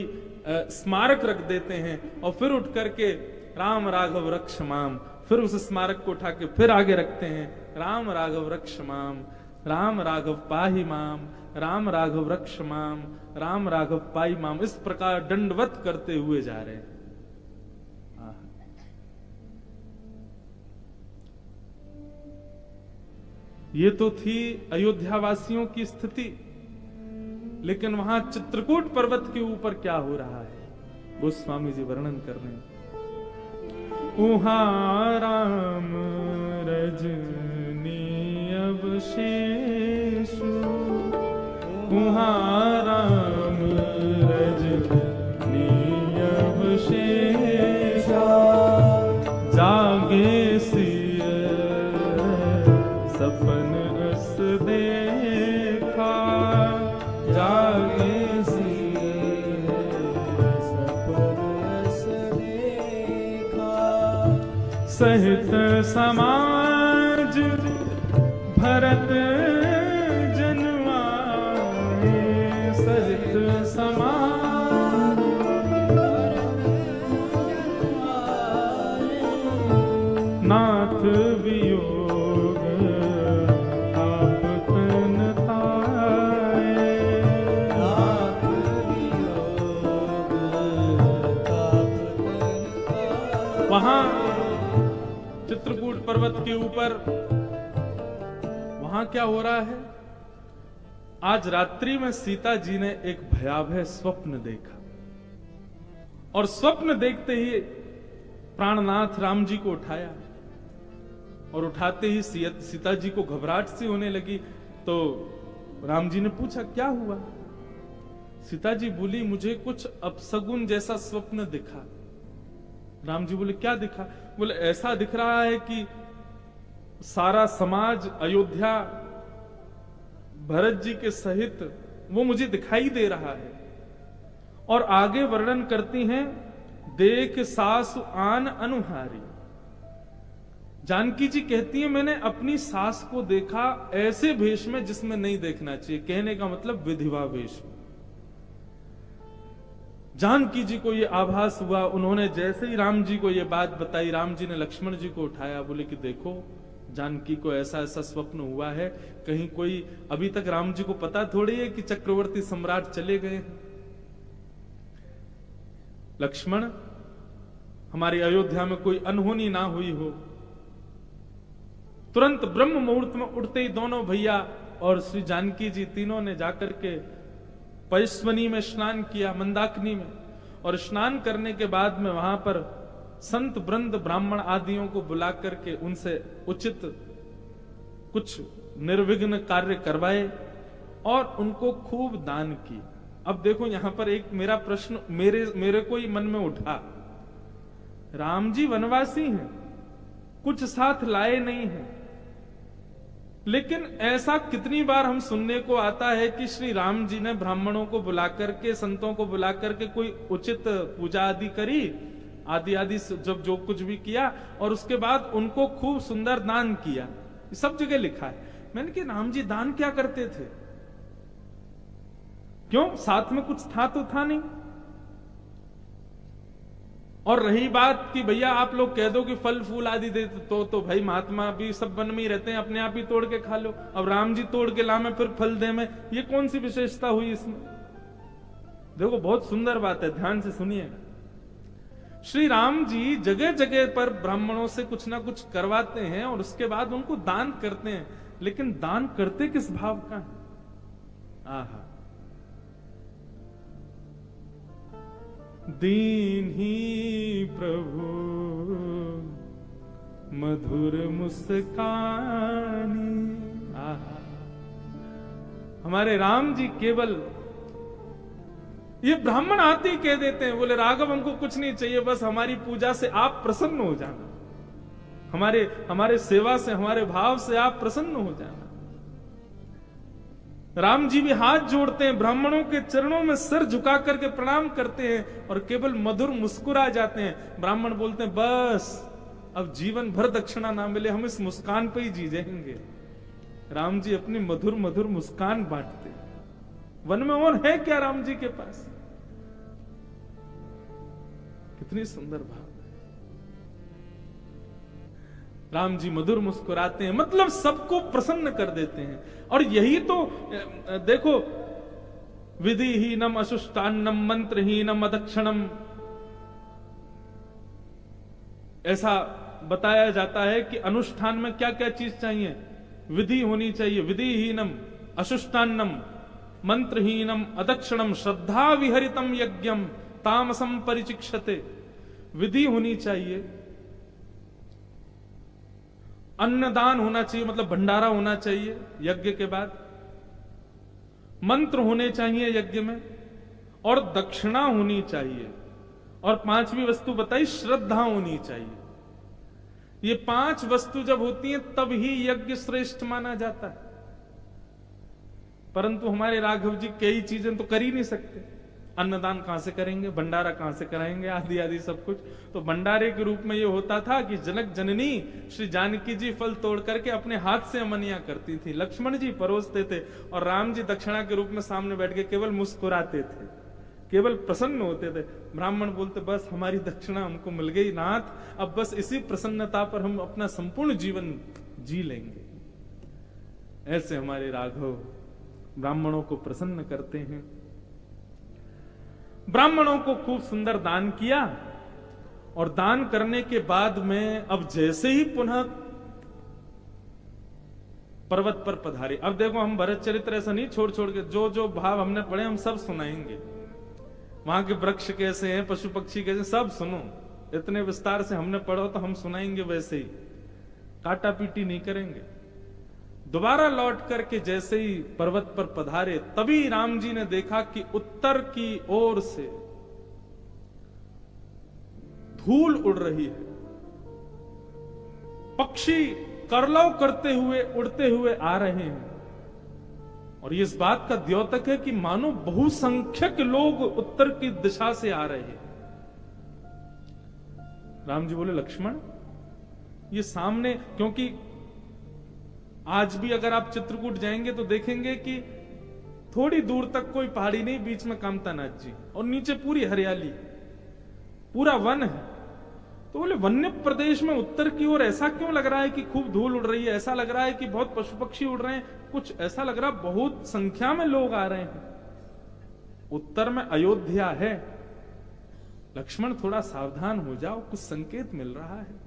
स्मारक रख देते हैं और फिर उठ करके राम राघव रक्ष माम, फिर उस स्मारक को उठा के फिर आगे रखते हैं, राम राघव रक्ष माम, राम राघव पाहि माम, राम राघव रक्ष माम, राम राघव पाई माम। इस प्रकार दंडवत करते हुए जा रहे हैं। ये तो थी अयोध्यावासियों की स्थिति, लेकिन वहां चित्रकूट पर्वत के ऊपर क्या हो रहा है गोस्वामी जी वर्णन कर रहे हैं। उहाँ राम रजनी अवशेष, उहाँ राम रजनी अवशेष, जागे सिय सपन अस देखा, जागे सिय सपन अस देखा। सहित समाज भरत जनवाए, सहित समाज नाथ वियोग आप तन ताए, नाथ वियोग आप तन ताए। वहां चित्रकूट पर्वत के ऊपर वहां क्या हो रहा है? आज रात्रि में सीता जी ने एक भयावह स्वप्न देखा और स्वप्न देखते ही प्राणनाथ राम जी को उठाया और उठाते ही सीता जी को घबराहट सी होने लगी। तो राम जी ने पूछा क्या हुआ? सीता जी बोली मुझे कुछ अपशगुन जैसा स्वप्न दिखा। राम जी बोले क्या दिखा? बोले ऐसा दिख रहा है कि सारा समाज अयोध्या भरत जी के सहित वो मुझे दिखाई दे रहा है। और आगे वर्णन करती हैं, देख सासु आन अनुहारी। जानकी जी कहती है मैंने अपनी सास को देखा ऐसे भेष में जिसमें नहीं देखना चाहिए, कहने का मतलब विधिवा वेश में। जानकी जी को ये आभास हुआ, उन्होंने जैसे ही राम जी को ये बात बताई, राम जी ने लक्ष्मण जी को उठाया, बोले कि देखो जानकी को ऐसा ऐसा स्वप्न हुआ है, कहीं कोई अभी तक राम जी को पता थोड़ी है कि चक्रवर्ती सम्राट चले गए हैं। लक्ष्मण हमारी अयोध्या में कोई अनहोनी ना हुई हो। तुरंत ब्रह्म मुहूर्त में उठते ही दोनों भैया और श्री जानकी जी तीनों ने जाकर के पैस्वनी में स्नान किया, मंदाकिनी में, और स्नान करने के बाद में वहां पर संत वृंद ब्राह्मण आदियों को बुला करके उनसे उचित कुछ निर्विघ्न कार्य करवाए और उनको खूब दान की। अब देखो यहां पर एक मेरा प्रश्न मेरे को ही मन में उठा, राम जी वनवासी हैं, कुछ साथ लाए नहीं हैं, लेकिन ऐसा कितनी बार हम सुनने को आता है कि श्री राम जी ने ब्राह्मणों को बुलाकर के, संतों को बुलाकर के कोई उचित पूजा आदि करी, आदि आदि जब जो कुछ भी किया, और उसके बाद उनको खूब सुंदर दान किया। सब जगह लिखा है। मैंने कहा राम जी दान क्या करते थे? क्यों? साथ में कुछ था तो था नहीं। और रही बात कि भैया आप लोग कह दो कि फल फूल आदि दे तो भाई महात्मा भी सब वन में ही रहते हैं, अपने आप ही तोड़ के खा लो। अब राम जी तोड़ के लामे फिर फल दे में, ये कौन सी विशेषता हुई इसमें? देखो बहुत सुंदर बात है, ध्यान से सुनिए। श्री राम जी जगह जगह पर ब्राह्मणों से कुछ ना कुछ करवाते हैं और उसके बाद उनको दान करते हैं, लेकिन दान करते किस भाव का है? आहा, दीन ही प्रभु मधुर मुस्कानी। आहा, हमारे राम जी केवल ये ब्राह्मण आते ही कह देते हैं, बोले राघव हमको कुछ नहीं चाहिए, बस हमारी पूजा से आप प्रसन्न हो जाना, हमारे सेवा से, हमारे भाव से आप प्रसन्न हो जाना। राम जी भी हाथ जोड़ते हैं, ब्राह्मणों के चरणों में सिर झुका करके प्रणाम करते हैं और केवल मधुर मुस्कुरा जाते हैं। ब्राह्मण बोलते हैं बस अब जीवन भर दक्षिणा ना मिले, हम इस मुस्कान पे ही जी जाएंगे। राम जी अपनी मधुर मधुर मुस्कान बांटते। वन में और है क्या राम जी के पास? कितनी सुंदर भाव। राम जी मधुर मुस्कुराते हैं, मतलब सबको प्रसन्न कर देते हैं। और यही तो देखो, विधिहीनम अशुष्टान्नम मंत्रहीनम अदक्षिणम, ऐसा बताया जाता है कि अनुष्ठान में क्या क्या चीज चाहिए? विधि होनी चाहिए। विधिहीनम अशुष्टान्नम मंत्रहीनम अदक्षिणम श्रद्धा विहरितम यज्ञम तामसम परिचिक्षते। विधि होनी चाहिए, अन्नदान होना चाहिए, मतलब भंडारा होना चाहिए यज्ञ के बाद, मंत्र होने चाहिए यज्ञ में, और दक्षिणा होनी चाहिए, और पांचवी वस्तु बताई श्रद्धा होनी चाहिए। ये पांच वस्तु जब होती हैं तब ही यज्ञ श्रेष्ठ माना जाता है। परंतु हमारे राघव जी कई चीजें तो कर ही नहीं सकते, अन्नदान कहां से करेंगे, भंडारा कहां से कराएंगे, आदि आदि सब कुछ। तो भंडारे के रूप में ये होता था कि जनक जननी श्री जानकी जी फल तोड़ करके अपने हाथ से अमनिया करती थी, लक्ष्मण जी परोसते थे और राम जी दक्षिणा के रूप में सामने बैठ के केवल मुस्कुराते थे, केवल प्रसन्न होते थे। ब्राह्मण बोलते बस हमारी दक्षिणा हमको मिल गई नाथ, अब बस इसी प्रसन्नता पर हम अपना संपूर्ण जीवन जी लेंगे। ऐसे हमारे राघव ब्राह्मणों को प्रसन्न करते हैं। ब्राह्मणों को खूब सुंदर दान किया और दान करने के बाद में अब जैसे ही पुनः पर्वत पर पधारे, अब देखो हम भरत चरित्र ऐसा नहीं छोड़ छोड़ के जो जो भाव हमने पढ़े हम सब सुनाएंगे, वहां के वृक्ष कैसे हैं, पशु पक्षी कैसे, सब सुनो। इतने विस्तार से हमने पढ़ो तो हम सुनाएंगे वैसे ही, काटा पीटी नहीं करेंगे। दोबारा लौट करके जैसे ही पर्वत पर पधारे तभी राम जी ने देखा कि उत्तर की ओर से धूल उड़ रही है, पक्षी करलव करते हुए उड़ते हुए आ रहे हैं और ये इस बात का द्योतक है कि मानो बहुसंख्यक लोग उत्तर की दिशा से आ रहे हैं। राम जी बोले लक्ष्मण ये सामने, क्योंकि आज भी अगर आप चित्रकूट जाएंगे तो देखेंगे कि थोड़ी दूर तक कोई पहाड़ी नहीं, बीच में कामतानाथ जी और नीचे पूरी हरियाली, पूरा वन है। तो बोले वन्य प्रदेश में उत्तर की ओर ऐसा क्यों लग रहा है कि खूब धूल उड़ रही है, ऐसा लग रहा है कि बहुत पशु पक्षी उड़ रहे हैं, कुछ ऐसा लग रहा है बहुत संख्या में लोग आ रहे हैं, उत्तर में अयोध्या है। लक्ष्मण थोड़ा सावधान हो जाओ, कुछ संकेत मिल रहा है।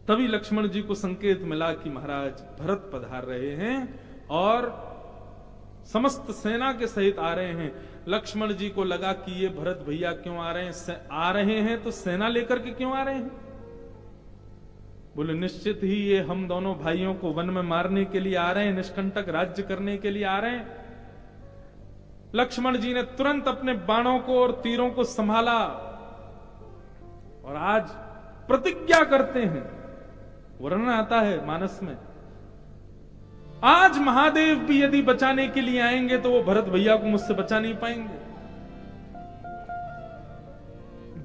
तभी लक्ष्मण जी को संकेत मिला कि महाराज भरत पधार रहे हैं और समस्त सेना के सहित आ रहे हैं। लक्ष्मण जी को लगा कि ये भरत भैया क्यों आ रहे हैं, आ रहे हैं तो सेना लेकर के क्यों आ रहे हैं। बोले निश्चित ही ये हम दोनों भाइयों को वन में मारने के लिए आ रहे हैं, निष्कंटक राज्य करने के लिए आ रहे हैं। लक्ष्मण जी ने तुरंत अपने बाणों को और तीरों को संभाला और आज प्रतिज्ञा करते हैं, वर्णन आता है मानस में, आज महादेव भी यदि बचाने के लिए आएंगे तो वो भरत भैया को मुझसे बचा नहीं पाएंगे।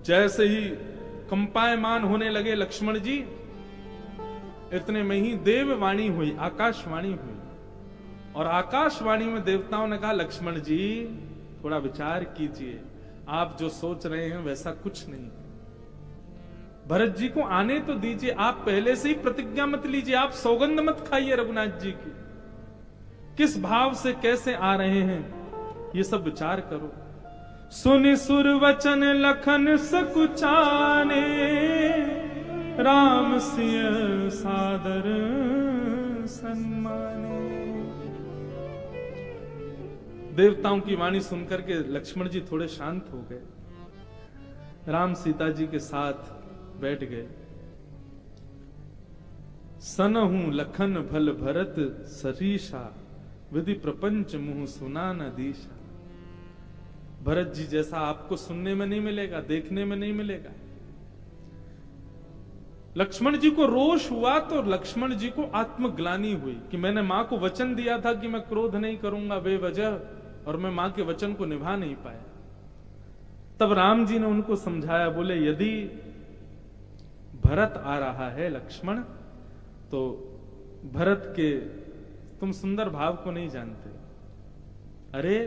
जैसे ही कंपायमान होने लगे लक्ष्मण जी, इतने में ही देववाणी हुई, आकाशवाणी हुई और आकाशवाणी में देवताओं ने कहा लक्ष्मण जी थोड़ा विचार कीजिए, आप जो सोच रहे हैं वैसा कुछ नहीं, भरत जी को आने तो दीजिए, आप पहले से ही प्रतिज्ञा मत लीजिए, आप सौगंध मत खाइए रघुनाथ जी की, किस भाव से कैसे आ रहे हैं ये सब विचार करो। सुनि सुर वचन लखन सकुचाने, राम सिय सादर सन्माने। देवताओं की वाणी सुनकर के लक्ष्मण जी थोड़े शांत हो गए, राम सीता जी के साथ बैठ गए। सनहु लखन भल भरत सरीशा, विधि प्रपंच मुंह सुना न दीशा। भरत जी जैसा आपको सुनने में नहीं मिलेगा, देखने में नहीं मिलेगा। लक्ष्मण जी को रोष हुआ तो लक्ष्मण जी को आत्मग्लानि हुई कि मैंने मां को वचन दिया था कि मैं क्रोध नहीं करूंगा बेवजह, और मैं मां के वचन को निभा नहीं पाया। तब राम जी ने उनको समझाया, बोले यदि भरत आ रहा है लक्ष्मण, तो भरत के तुम सुंदर भाव को नहीं जानते। अरे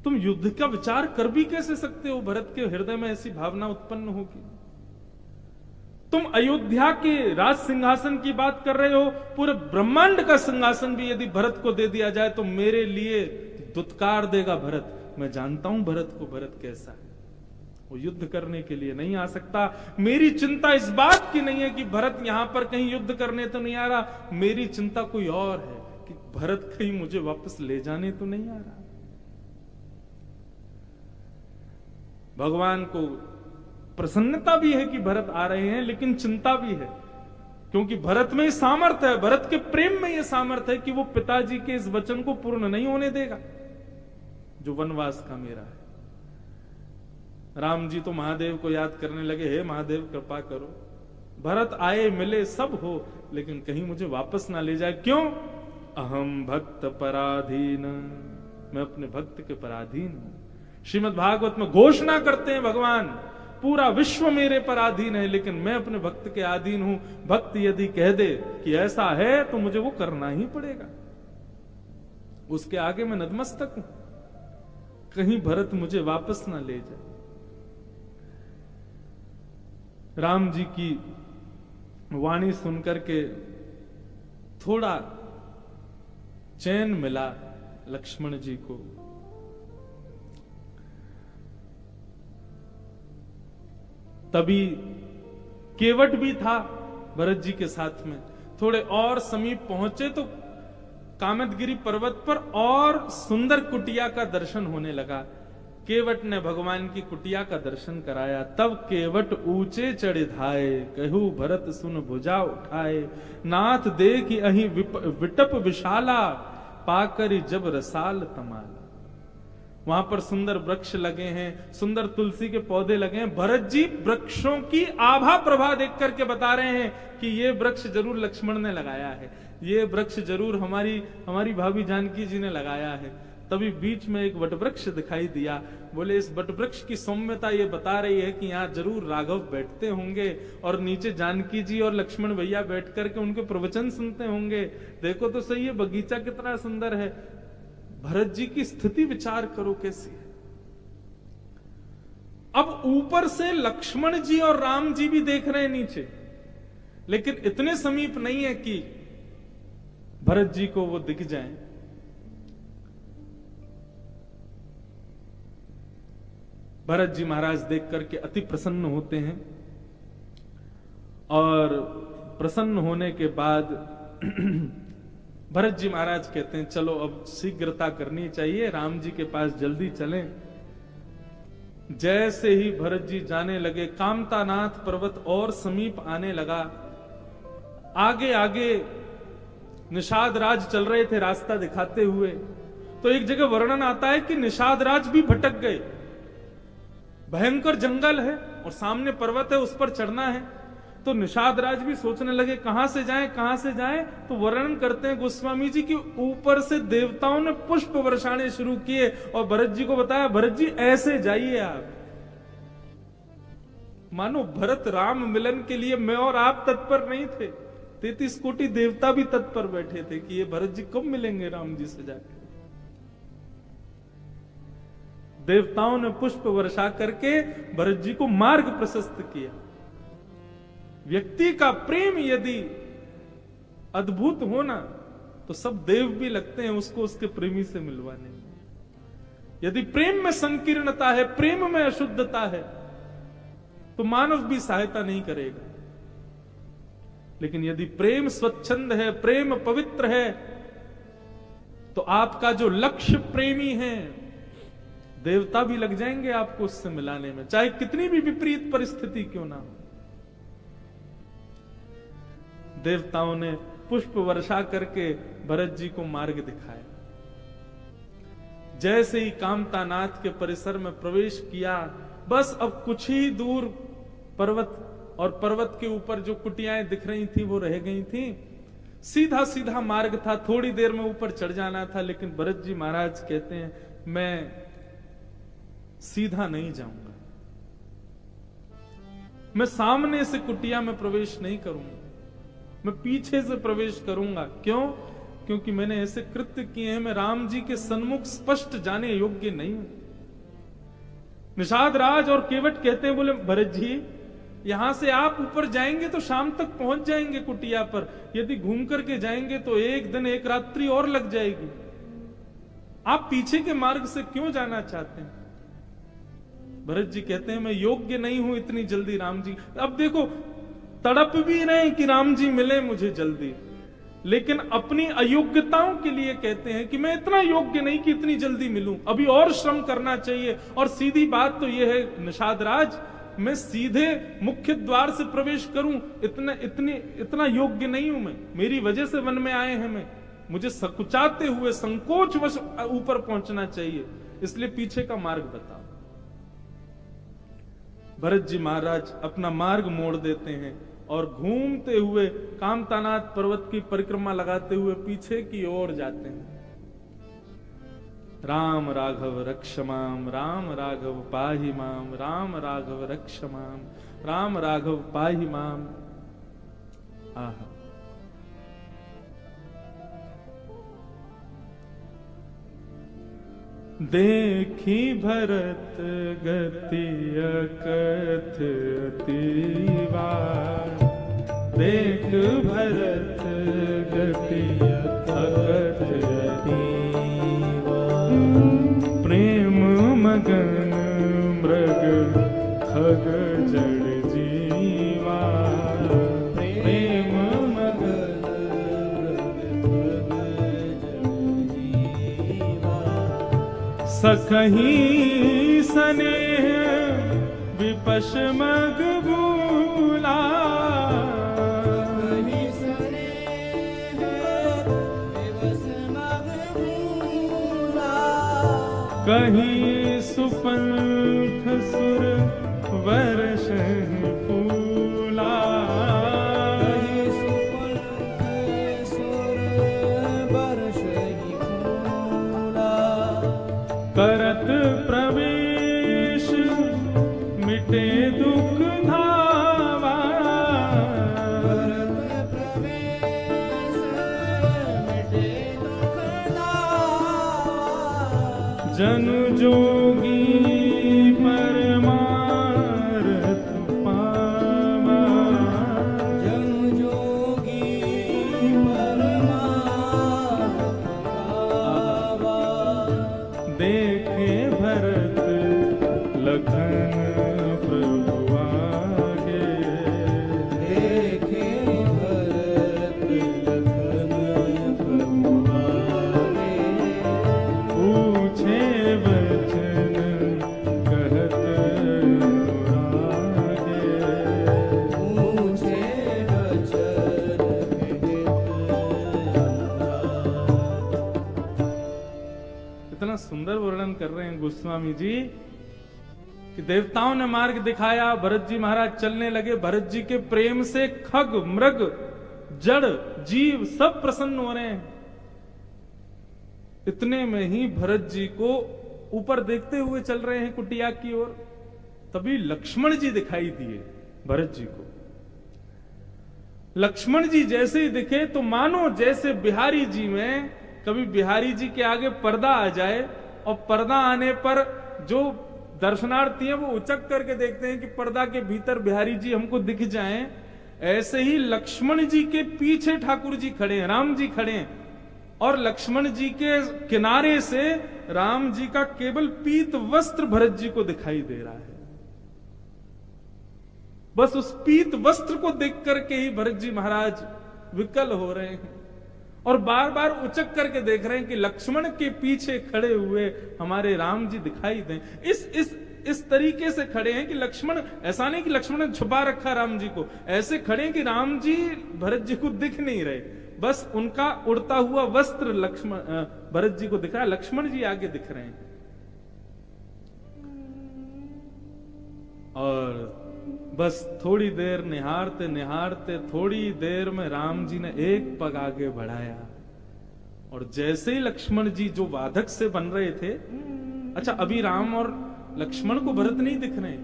तुम युद्ध का विचार कर भी कैसे सकते हो, भरत के हृदय में ऐसी भावना उत्पन्न होगी। तुम अयोध्या के राज सिंहासन की बात कर रहे हो, पूरे ब्रह्मांड का सिंहासन भी यदि भरत को दे दिया जाए तो मेरे लिए दुत्कार देगा भरत। मैं जानता हूं भरत को, भरत कैसा है, वो युद्ध करने के लिए नहीं आ सकता। मेरी चिंता इस बात की नहीं है कि भरत यहां पर कहीं युद्ध करने तो नहीं आ रहा, मेरी चिंता कोई और है कि भरत कहीं मुझे वापस ले जाने तो नहीं आ रहा। भगवान को प्रसन्नता भी है कि भरत आ रहे हैं, लेकिन चिंता भी है, क्योंकि भरत में सामर्थ्य है, भरत के प्रेम में यह सामर्थ्य है कि वो पिताजी के इस वचन को पूर्ण नहीं होने देगा जो वनवास का मेरा है। राम जी तो महादेव को याद करने लगे, हे महादेव कृपा करो, भरत आए मिले सब हो, लेकिन कहीं मुझे वापस ना ले जाए। क्यों? अहम भक्त पराधीन मैं अपने भक्त के पराधीन हूं। श्रीमद् भागवत में घोषणा करते हैं भगवान, पूरा विश्व मेरे पराधीन है, लेकिन मैं अपने भक्त के अधीन हूं। भक्त यदि कह दे कि ऐसा है तो मुझे वो करना ही पड़ेगा, उसके आगे मैं नतमस्तक हूं। कहीं भरत मुझे वापस ना ले जाए। राम जी की वाणी सुनकर के थोड़ा चैन मिला लक्ष्मण जी को। तभी केवट भी था भरत जी के साथ में। थोड़े और समीप पहुंचे तो कामदगिरी पर्वत पर और सुंदर कुटिया का दर्शन होने लगा। केवट ने भगवान की कुटिया का दर्शन कराया। तब केवट ऊंचे चढ़े धाये, कहू भरत सुन भुजा उठाए। नाथ देखि अहि विटप विशाला, पाकर जब रसाल तमाला। वहां पर सुंदर वृक्ष लगे हैं, सुंदर तुलसी के पौधे लगे हैं। भरत जी वृक्षों की आभा प्रभा देख करके बता रहे हैं कि ये वृक्ष जरूर लक्ष्मण ने लगाया है, ये वृक्ष जरूर हमारी भाभी जानकी जी ने लगाया है। तभी बीच में एक वटवृक्ष दिखाई दिया। बोले इस वटवृक्ष की सौम्यता ये बता रही है कि यहाँ जरूर राघव बैठते होंगे और नीचे जानकी जी और लक्ष्मण भैया बैठ करके उनके प्रवचन सुनते होंगे। देखो तो सही है बगीचा कितना सुंदर है। भरत जी की स्थिति विचार करो कैसी है। अब ऊपर से लक्ष्मण जी और राम जी भी देख रहे हैं नीचे, लेकिन इतने समीप नहीं है कि भरत जी को वो दिख जाएं। भरत जी महाराज देख करके अति प्रसन्न होते हैं और प्रसन्न होने के बाद भरत जी महाराज कहते हैं चलो अब शीघ्रता करनी चाहिए, राम जी के पास जल्दी चलें। जैसे ही भरत जी जाने लगे, कामतानाथ पर्वत और समीप आने लगा। आगे आगे निषाद राज चल रहे थे रास्ता दिखाते हुए। तो एक जगह वर्णन आता है कि निषाद राज भी भटक गए। भयंकर जंगल है और सामने पर्वत है, उस पर चढ़ना है। तो निषाद राज भी सोचने लगे कहां से जाएं, कहां से जाएं। तो वर्णन करते हैं गोस्वामी जी कि ऊपर से देवताओं ने पुष्प वर्षाने शुरू किए और भरत जी को बताया भरत जी ऐसे जाइए आप। मानो भरत राम मिलन के लिए मैं और आप तत्पर नहीं थे, 33 कोटि देवता भी तत्पर बैठे थे कि ये भरत जी कब मिलेंगे राम जी से जाकर। देवताओं ने पुष्प वर्षा करके भरत जी को मार्ग प्रशस्त किया। व्यक्ति का प्रेम यदि अद्भुत हो ना तो सब देव भी लगते हैं उसको उसके प्रेमी से मिलवाने में। यदि प्रेम में संकीर्णता है, प्रेम में अशुद्धता है, तो मानव भी सहायता नहीं करेगा। लेकिन यदि प्रेम स्वच्छंद है, प्रेम पवित्र है, तो आपका जो लक्ष्य प्रेमी है, देवता भी लग जाएंगे आपको उससे मिलाने में, चाहे कितनी भी विपरीत परिस्थिति क्यों ना हो। देवताओं ने पुष्प वर्षा करके भरत जी को मार्ग दिखाया। जैसे ही कामतानाथ के परिसर में प्रवेश किया, बस अब कुछ ही दूर पर्वत और पर्वत के ऊपर जो कुटियाएं दिख रही थी वो रह गई थी। सीधा सीधा मार्ग था, थोड़ी देर में ऊपर चढ़ जाना था। लेकिन भरत जी महाराज कहते हैं मैं सीधा नहीं जाऊंगा, मैं सामने से कुटिया में प्रवेश नहीं करूंगा, मैं पीछे से प्रवेश करूंगा। क्यों? क्योंकि मैंने ऐसे कृत्य किए हैं, मैं राम जी के सन्मुख स्पष्ट जाने योग्य नहीं हूं। निषाद राज और केवट कहते हैं बोले भरत जी यहां से आप ऊपर जाएंगे तो शाम तक पहुंच जाएंगे कुटिया पर, यदि घूम करके जाएंगे तो एक दिन एक रात्रि और लग जाएगी। आप पीछे के मार्ग से क्यों जाना चाहते हैं? भरत जी कहते हैं मैं योग्य नहीं हूं इतनी जल्दी राम जी। अब देखो तड़प भी रहे कि राम जी मिले मुझे जल्दी, लेकिन अपनी अयोग्यताओं के लिए कहते हैं कि मैं इतना योग्य नहीं कि इतनी जल्दी मिलूं, अभी और श्रम करना चाहिए। और सीधी बात तो यह है निषाद राज, मैं सीधे मुख्य द्वार से प्रवेश करूं इतना योग्य नहीं हूं मैं, मेरी वजह से वन में आए हैं, मुझे सकुचाते हुए संकोच वश ऊपर पहुंचना चाहिए, इसलिए पीछे का मार्ग बताओ। भरत जी महाराज अपना मार्ग मोड़ देते हैं और घूमते हुए कामतानाथ पर्वत की परिक्रमा लगाते हुए पीछे की ओर जाते हैं। राम राघव रक्ष माम, राम राघव पाहि माम, राम राघव रक्ष माम, राम राघव पाहि माम। आहा, देखी भरत गति अकथ अतीवा, देख भरत गति अकथ अतीवा, प्रेम मगन मृग खग जड़ जीवा, प्रेम मगन मृग खग जड़ जीवा, सखही स्नेह विपश मग भूला, सखही स्नेह विपश मग भूला, कहीं सुपंथ सुर वर्ष फूला, कहीं सुपंथ सुर वर्ष फूला, करत प्रवेश मिटे दुख धावा, करत प्रवेश मिटे दुख धावा, जनु जोगी परमारथ पावा, जनु जोगी परमारथ पावा, देखे भरत लखन प्रभु आगे, देखे भरत लखन प्रभु आगे, पूछे वचन कहत अनुरागे, पूछे वचन कहत अनुरागे। इतना सुंदर वर्णन कर रहे हैं गोस्वामी जी कि देवताओं ने मार्ग दिखाया, भरत जी महाराज चलने लगे, भरत जी के प्रेम से खग मृग जड़ जीव सब प्रसन्न हो रहे हैं। इतने में ही भरत जी को ऊपर देखते हुए चल रहे हैं कुटिया की ओर, तभी लक्ष्मण जी दिखाई दिए भरत जी को। लक्ष्मण जी जैसे ही दिखे तो मानो जैसे बिहारी जी में कभी बिहारी जी के आगे पर्दा आ जाए और पर्दा आने पर जो दर्शनार्थी हैं वो उचक करके देखते हैं कि पर्दा के भीतर बिहारी जी हमको दिख जाएं, ऐसे ही लक्ष्मण जी के पीछे ठाकुर जी खड़े हैं, राम जी खड़े हैं, और लक्ष्मण जी के किनारे से राम जी का केवल पीत वस्त्र भरत जी को दिखाई दे रहा है। बस उस पीत वस्त्र को देख करके ही भरत जी महाराज विकल हो रहे हैं और बार बार उचक करके देख रहे हैं कि लक्ष्मण के पीछे खड़े हुए हमारे राम जी दिखाई दें। इस तरीके से खड़े हैं कि लक्ष्मण, ऐसा नहीं कि लक्ष्मण ने छुपा रखा राम जी को, ऐसे खड़े हैं कि राम जी भरत जी को दिख नहीं रहे, बस उनका उड़ता हुआ वस्त्र लक्ष्मण भरत जी को दिख रहा है, लक्ष्मण जी आगे दिख रहे हैं। और बस थोड़ी देर निहारते निहारते थोड़ी देर में राम जी ने एक पग आगे बढ़ाया और जैसे ही लक्ष्मण जी जो वादक से बन रहे थे, अच्छा अभी राम और लक्ष्मण को भरत नहीं दिख रहे,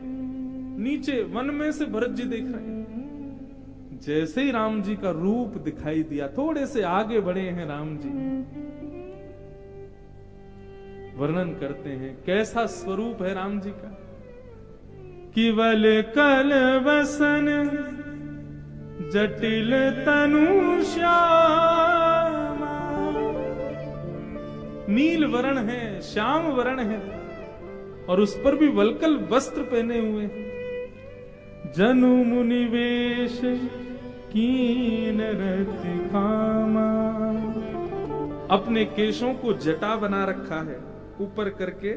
नीचे वन में से भरत जी देख रहे हैं। जैसे ही राम जी का रूप दिखाई दिया, थोड़े से आगे बढ़े हैं राम जी, वर्णन करते हैं कैसा स्वरूप है राम जी का। केवल कल वसन जटिल तनु श्यामा, नील वर्ण है, श्याम वर्ण है और उस पर भी वलकल वस्त्र पहने हुए। जनु मुनिवेश कीन रति कामा, अपने केशों को जटा बना रखा है ऊपर करके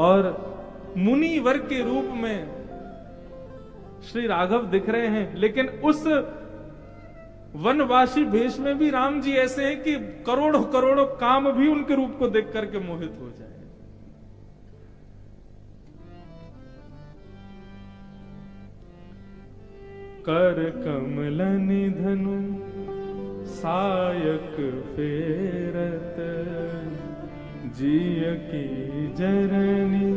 और मुनि वर के रूप में श्री राघव दिख रहे हैं। लेकिन उस वनवासी भेष में भी राम जी ऐसे हैं कि करोड़ों करोड़ों काम भी उनके रूप को देख करके मोहित हो जाए। कर कमल निधनु सायक फेरत, जिय की जरनी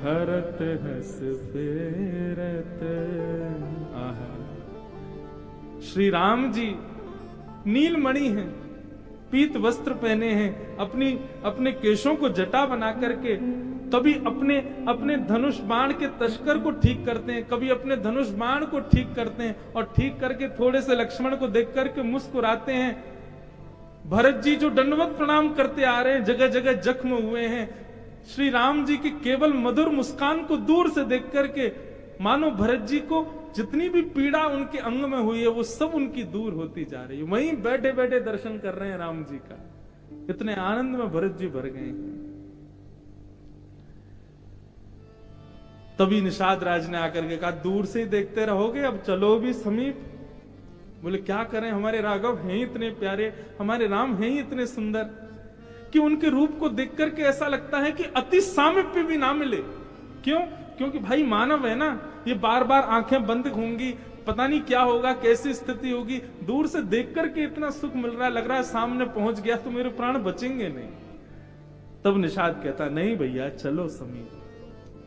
हरत हस फेरत। आहा, श्री राम जी नीलमणि हैं, पीत वस्त्र पहने हैं, अपने केशों को जटा बना करके कभी अपने धनुष बाण के तस्कर को ठीक करते हैं, कभी अपने धनुष बाण को ठीक करते हैं, और ठीक करके थोड़े से लक्ष्मण को देख करके मुस्कुराते हैं। भरत जी जो दंडवत प्रणाम करते आ रहे हैं, जगह जगह जख्म हुए हैं, श्री राम जी की केवल मधुर मुस्कान को दूर से देख करके मानो भरत जी को जितनी भी पीड़ा उनके अंग में हुई है वो सब उनकी दूर होती जा रही है। वहीं बैठे बैठे दर्शन कर रहे हैं राम जी का, इतने आनंद में भरत जी भर गए हैं। तभी निषाद राज ने आकर के कहा, दूर से ही देखते रहोगे, अब चलो भी समीप। बोले क्या करें, हमारे राघव हैं ही इतने प्यारे, हमारे राम हैं ही इतने सुंदर कि उनके रूप को देख करके ऐसा लगता है कि अति सामीप्य भी ना मिले। क्यों? क्योंकि भाई मानव है ना, ये बार बार आंखें बंद होंगी, पता नहीं क्या होगा, कैसी स्थिति होगी। दूर से देख करके इतना सुख मिल रहा है, लग रहा है सामने पहुंच गया तो मेरे प्राण बचेंगे नहीं। तब निषाद कहता, नहीं भैया चलो समीप।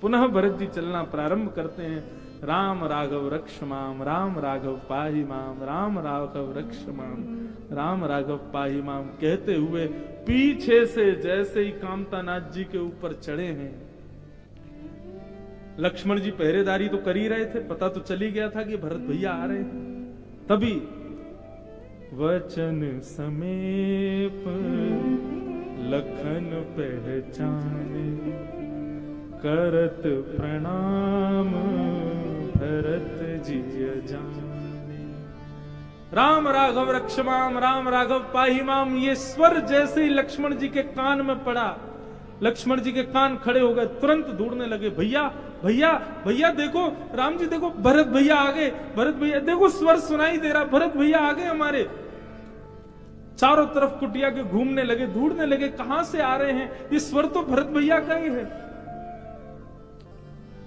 पुनः भरत जी चलना प्रारंभ करते हैं। राम राघव रक्ष माम, राम राघव पाहि माम, राम राघव रक्ष माम, राम राघव पाहि माम कहते हुए पीछे से जैसे ही कामतानाथ जी के ऊपर चढ़े हैं। लक्ष्मण जी पहरेदारी तो कर ही रहे थे, पता तो चली गया था कि भरत भैया आ रहे हैं। तभी वचन समेप लखन पहचाने, करत प्रणाम भरत जी जाने। राम राघव रक्ष माम, राम राघव पाहि माम, ये स्वर जैसे ही लक्ष्मण जी के कान में पड़ा, लक्ष्मण जी के कान खड़े हो गए, तुरंत दौड़ने लगे। भैया भैया भैया देखो, राम जी देखो, भरत भैया आ गए, भरत भैया देखो, स्वर सुनाई दे रहा, भरत भैया आ गए हमारे। चारों तरफ कुटिया के घूमने लगे, ढूंढने लगे कहां से आ रहे हैं, ये स्वर तो भरत भैया का ही है।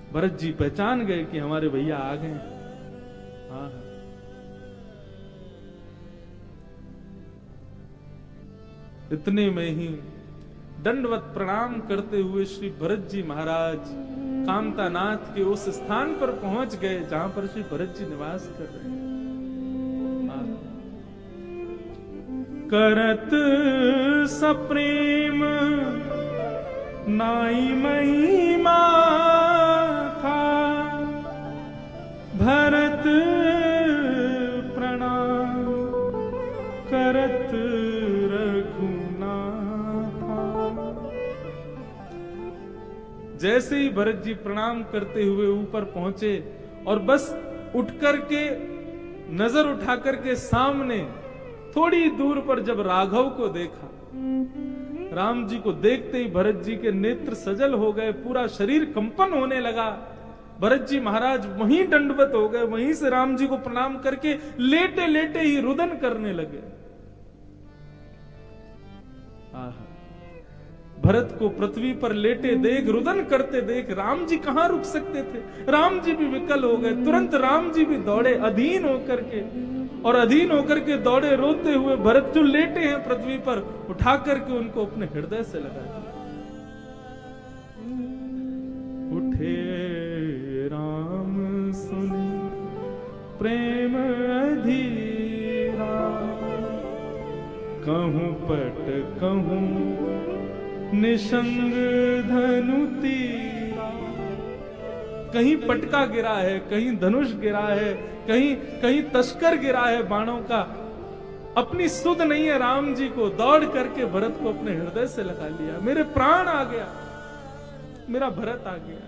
भरत जी पहचान गए कि हमारे भैया आ गए। हाँ, इतने में ही दंडवत प्रणाम करते हुए श्री भरत जी महाराज कामतानाथ के उस स्थान पर पहुंच गए जहां पर श्री भरत जी निवास कर रहे हैं। करत सप्रेम नाई महिमा था, भरत प्रणाम करत जैसे ही भरत जी प्रणाम करते हुए ऊपर पहुंचे और बस उठ करके नजर उठा करके सामने थोड़ी दूर पर जब राघव को देखा, राम जी को देखते ही भरत जी के नेत्र सजल हो गए, पूरा शरीर कंपन होने लगा। भरत जी महाराज वहीं दंडवत हो गए, वहीं से राम जी को प्रणाम करके लेटे लेटे ही रुदन करने लगे। भरत को पृथ्वी पर लेटे देख, रुदन करते देख राम जी कहां रुक सकते थे। राम जी भी विकल हो गए, तुरंत राम जी भी दौड़े अधीन होकर के, और अधीन होकर के दौड़े रोते हुए भरत जो लेटे हैं पृथ्वी पर, उठा करके उनको अपने हृदय से लगा दिया। उठे राम सुनी प्रेम अधीरा, कहूं पट कहूं निशंग धनु तीरा। कहीं पटका गिरा है, कहीं धनुष गिरा है, कहीं तस्कर गिरा है बाणों का। अपनी सुध नहीं है राम जी को, दौड़ करके भरत को अपने हृदय से लगा लिया। मेरे प्राण आ गया, मेरा भरत आ गया।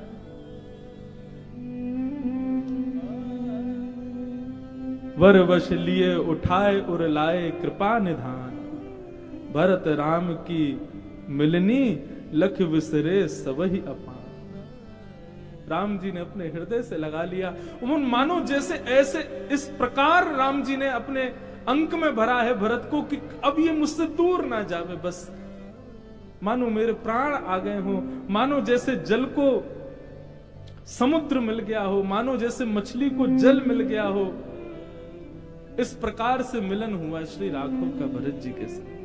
वर वश लिए उठाए उर लाए कृपा निधान, भरत राम की मिलनी लख विसरे सबही अपान। राम जी ने अपने हृदय से लगा लिया। उन मानो जैसे ऐसे इस प्रकार राम जी ने अपने अंक में भरा है भरत को कि अब ये मुझसे दूर ना जावे, बस मानो मेरे प्राण आ गए हो, मानो जैसे जल को समुद्र मिल गया हो, मानो जैसे मछली को जल मिल गया हो। इस प्रकार से मिलन हुआ श्री राघव का भरत जी के साथ।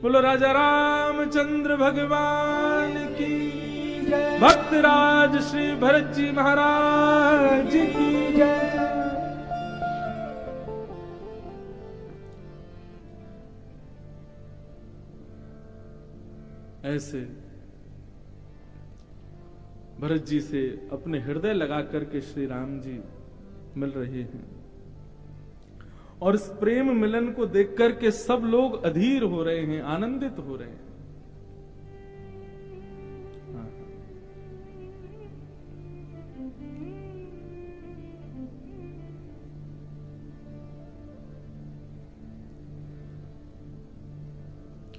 बोलो राजा रामचंद्र भगवान की जय। भक्तराज श्री भरत जी महाराज की जय। ऐसे भरत जी से अपने हृदय लगा करके श्री राम जी मिल रहे हैं और इस प्रेम मिलन को देख करके सब लोग अधीर हो रहे हैं, आनंदित हो रहे हैं।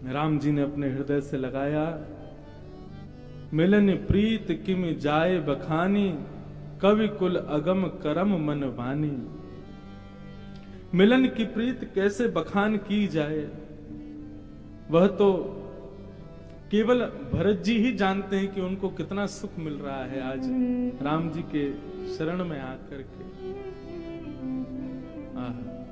राम जी ने अपने हृदय से लगाया, मिलन प्रीत किम जाए बखानी, कवि कुल अगम करम मन वानी। मिलन की प्रीत कैसे बखान की जाए, वह तो केवल भरत जी ही जानते हैं कि उनको कितना सुख मिल रहा है आज राम जी के शरण में आकर के। आहा।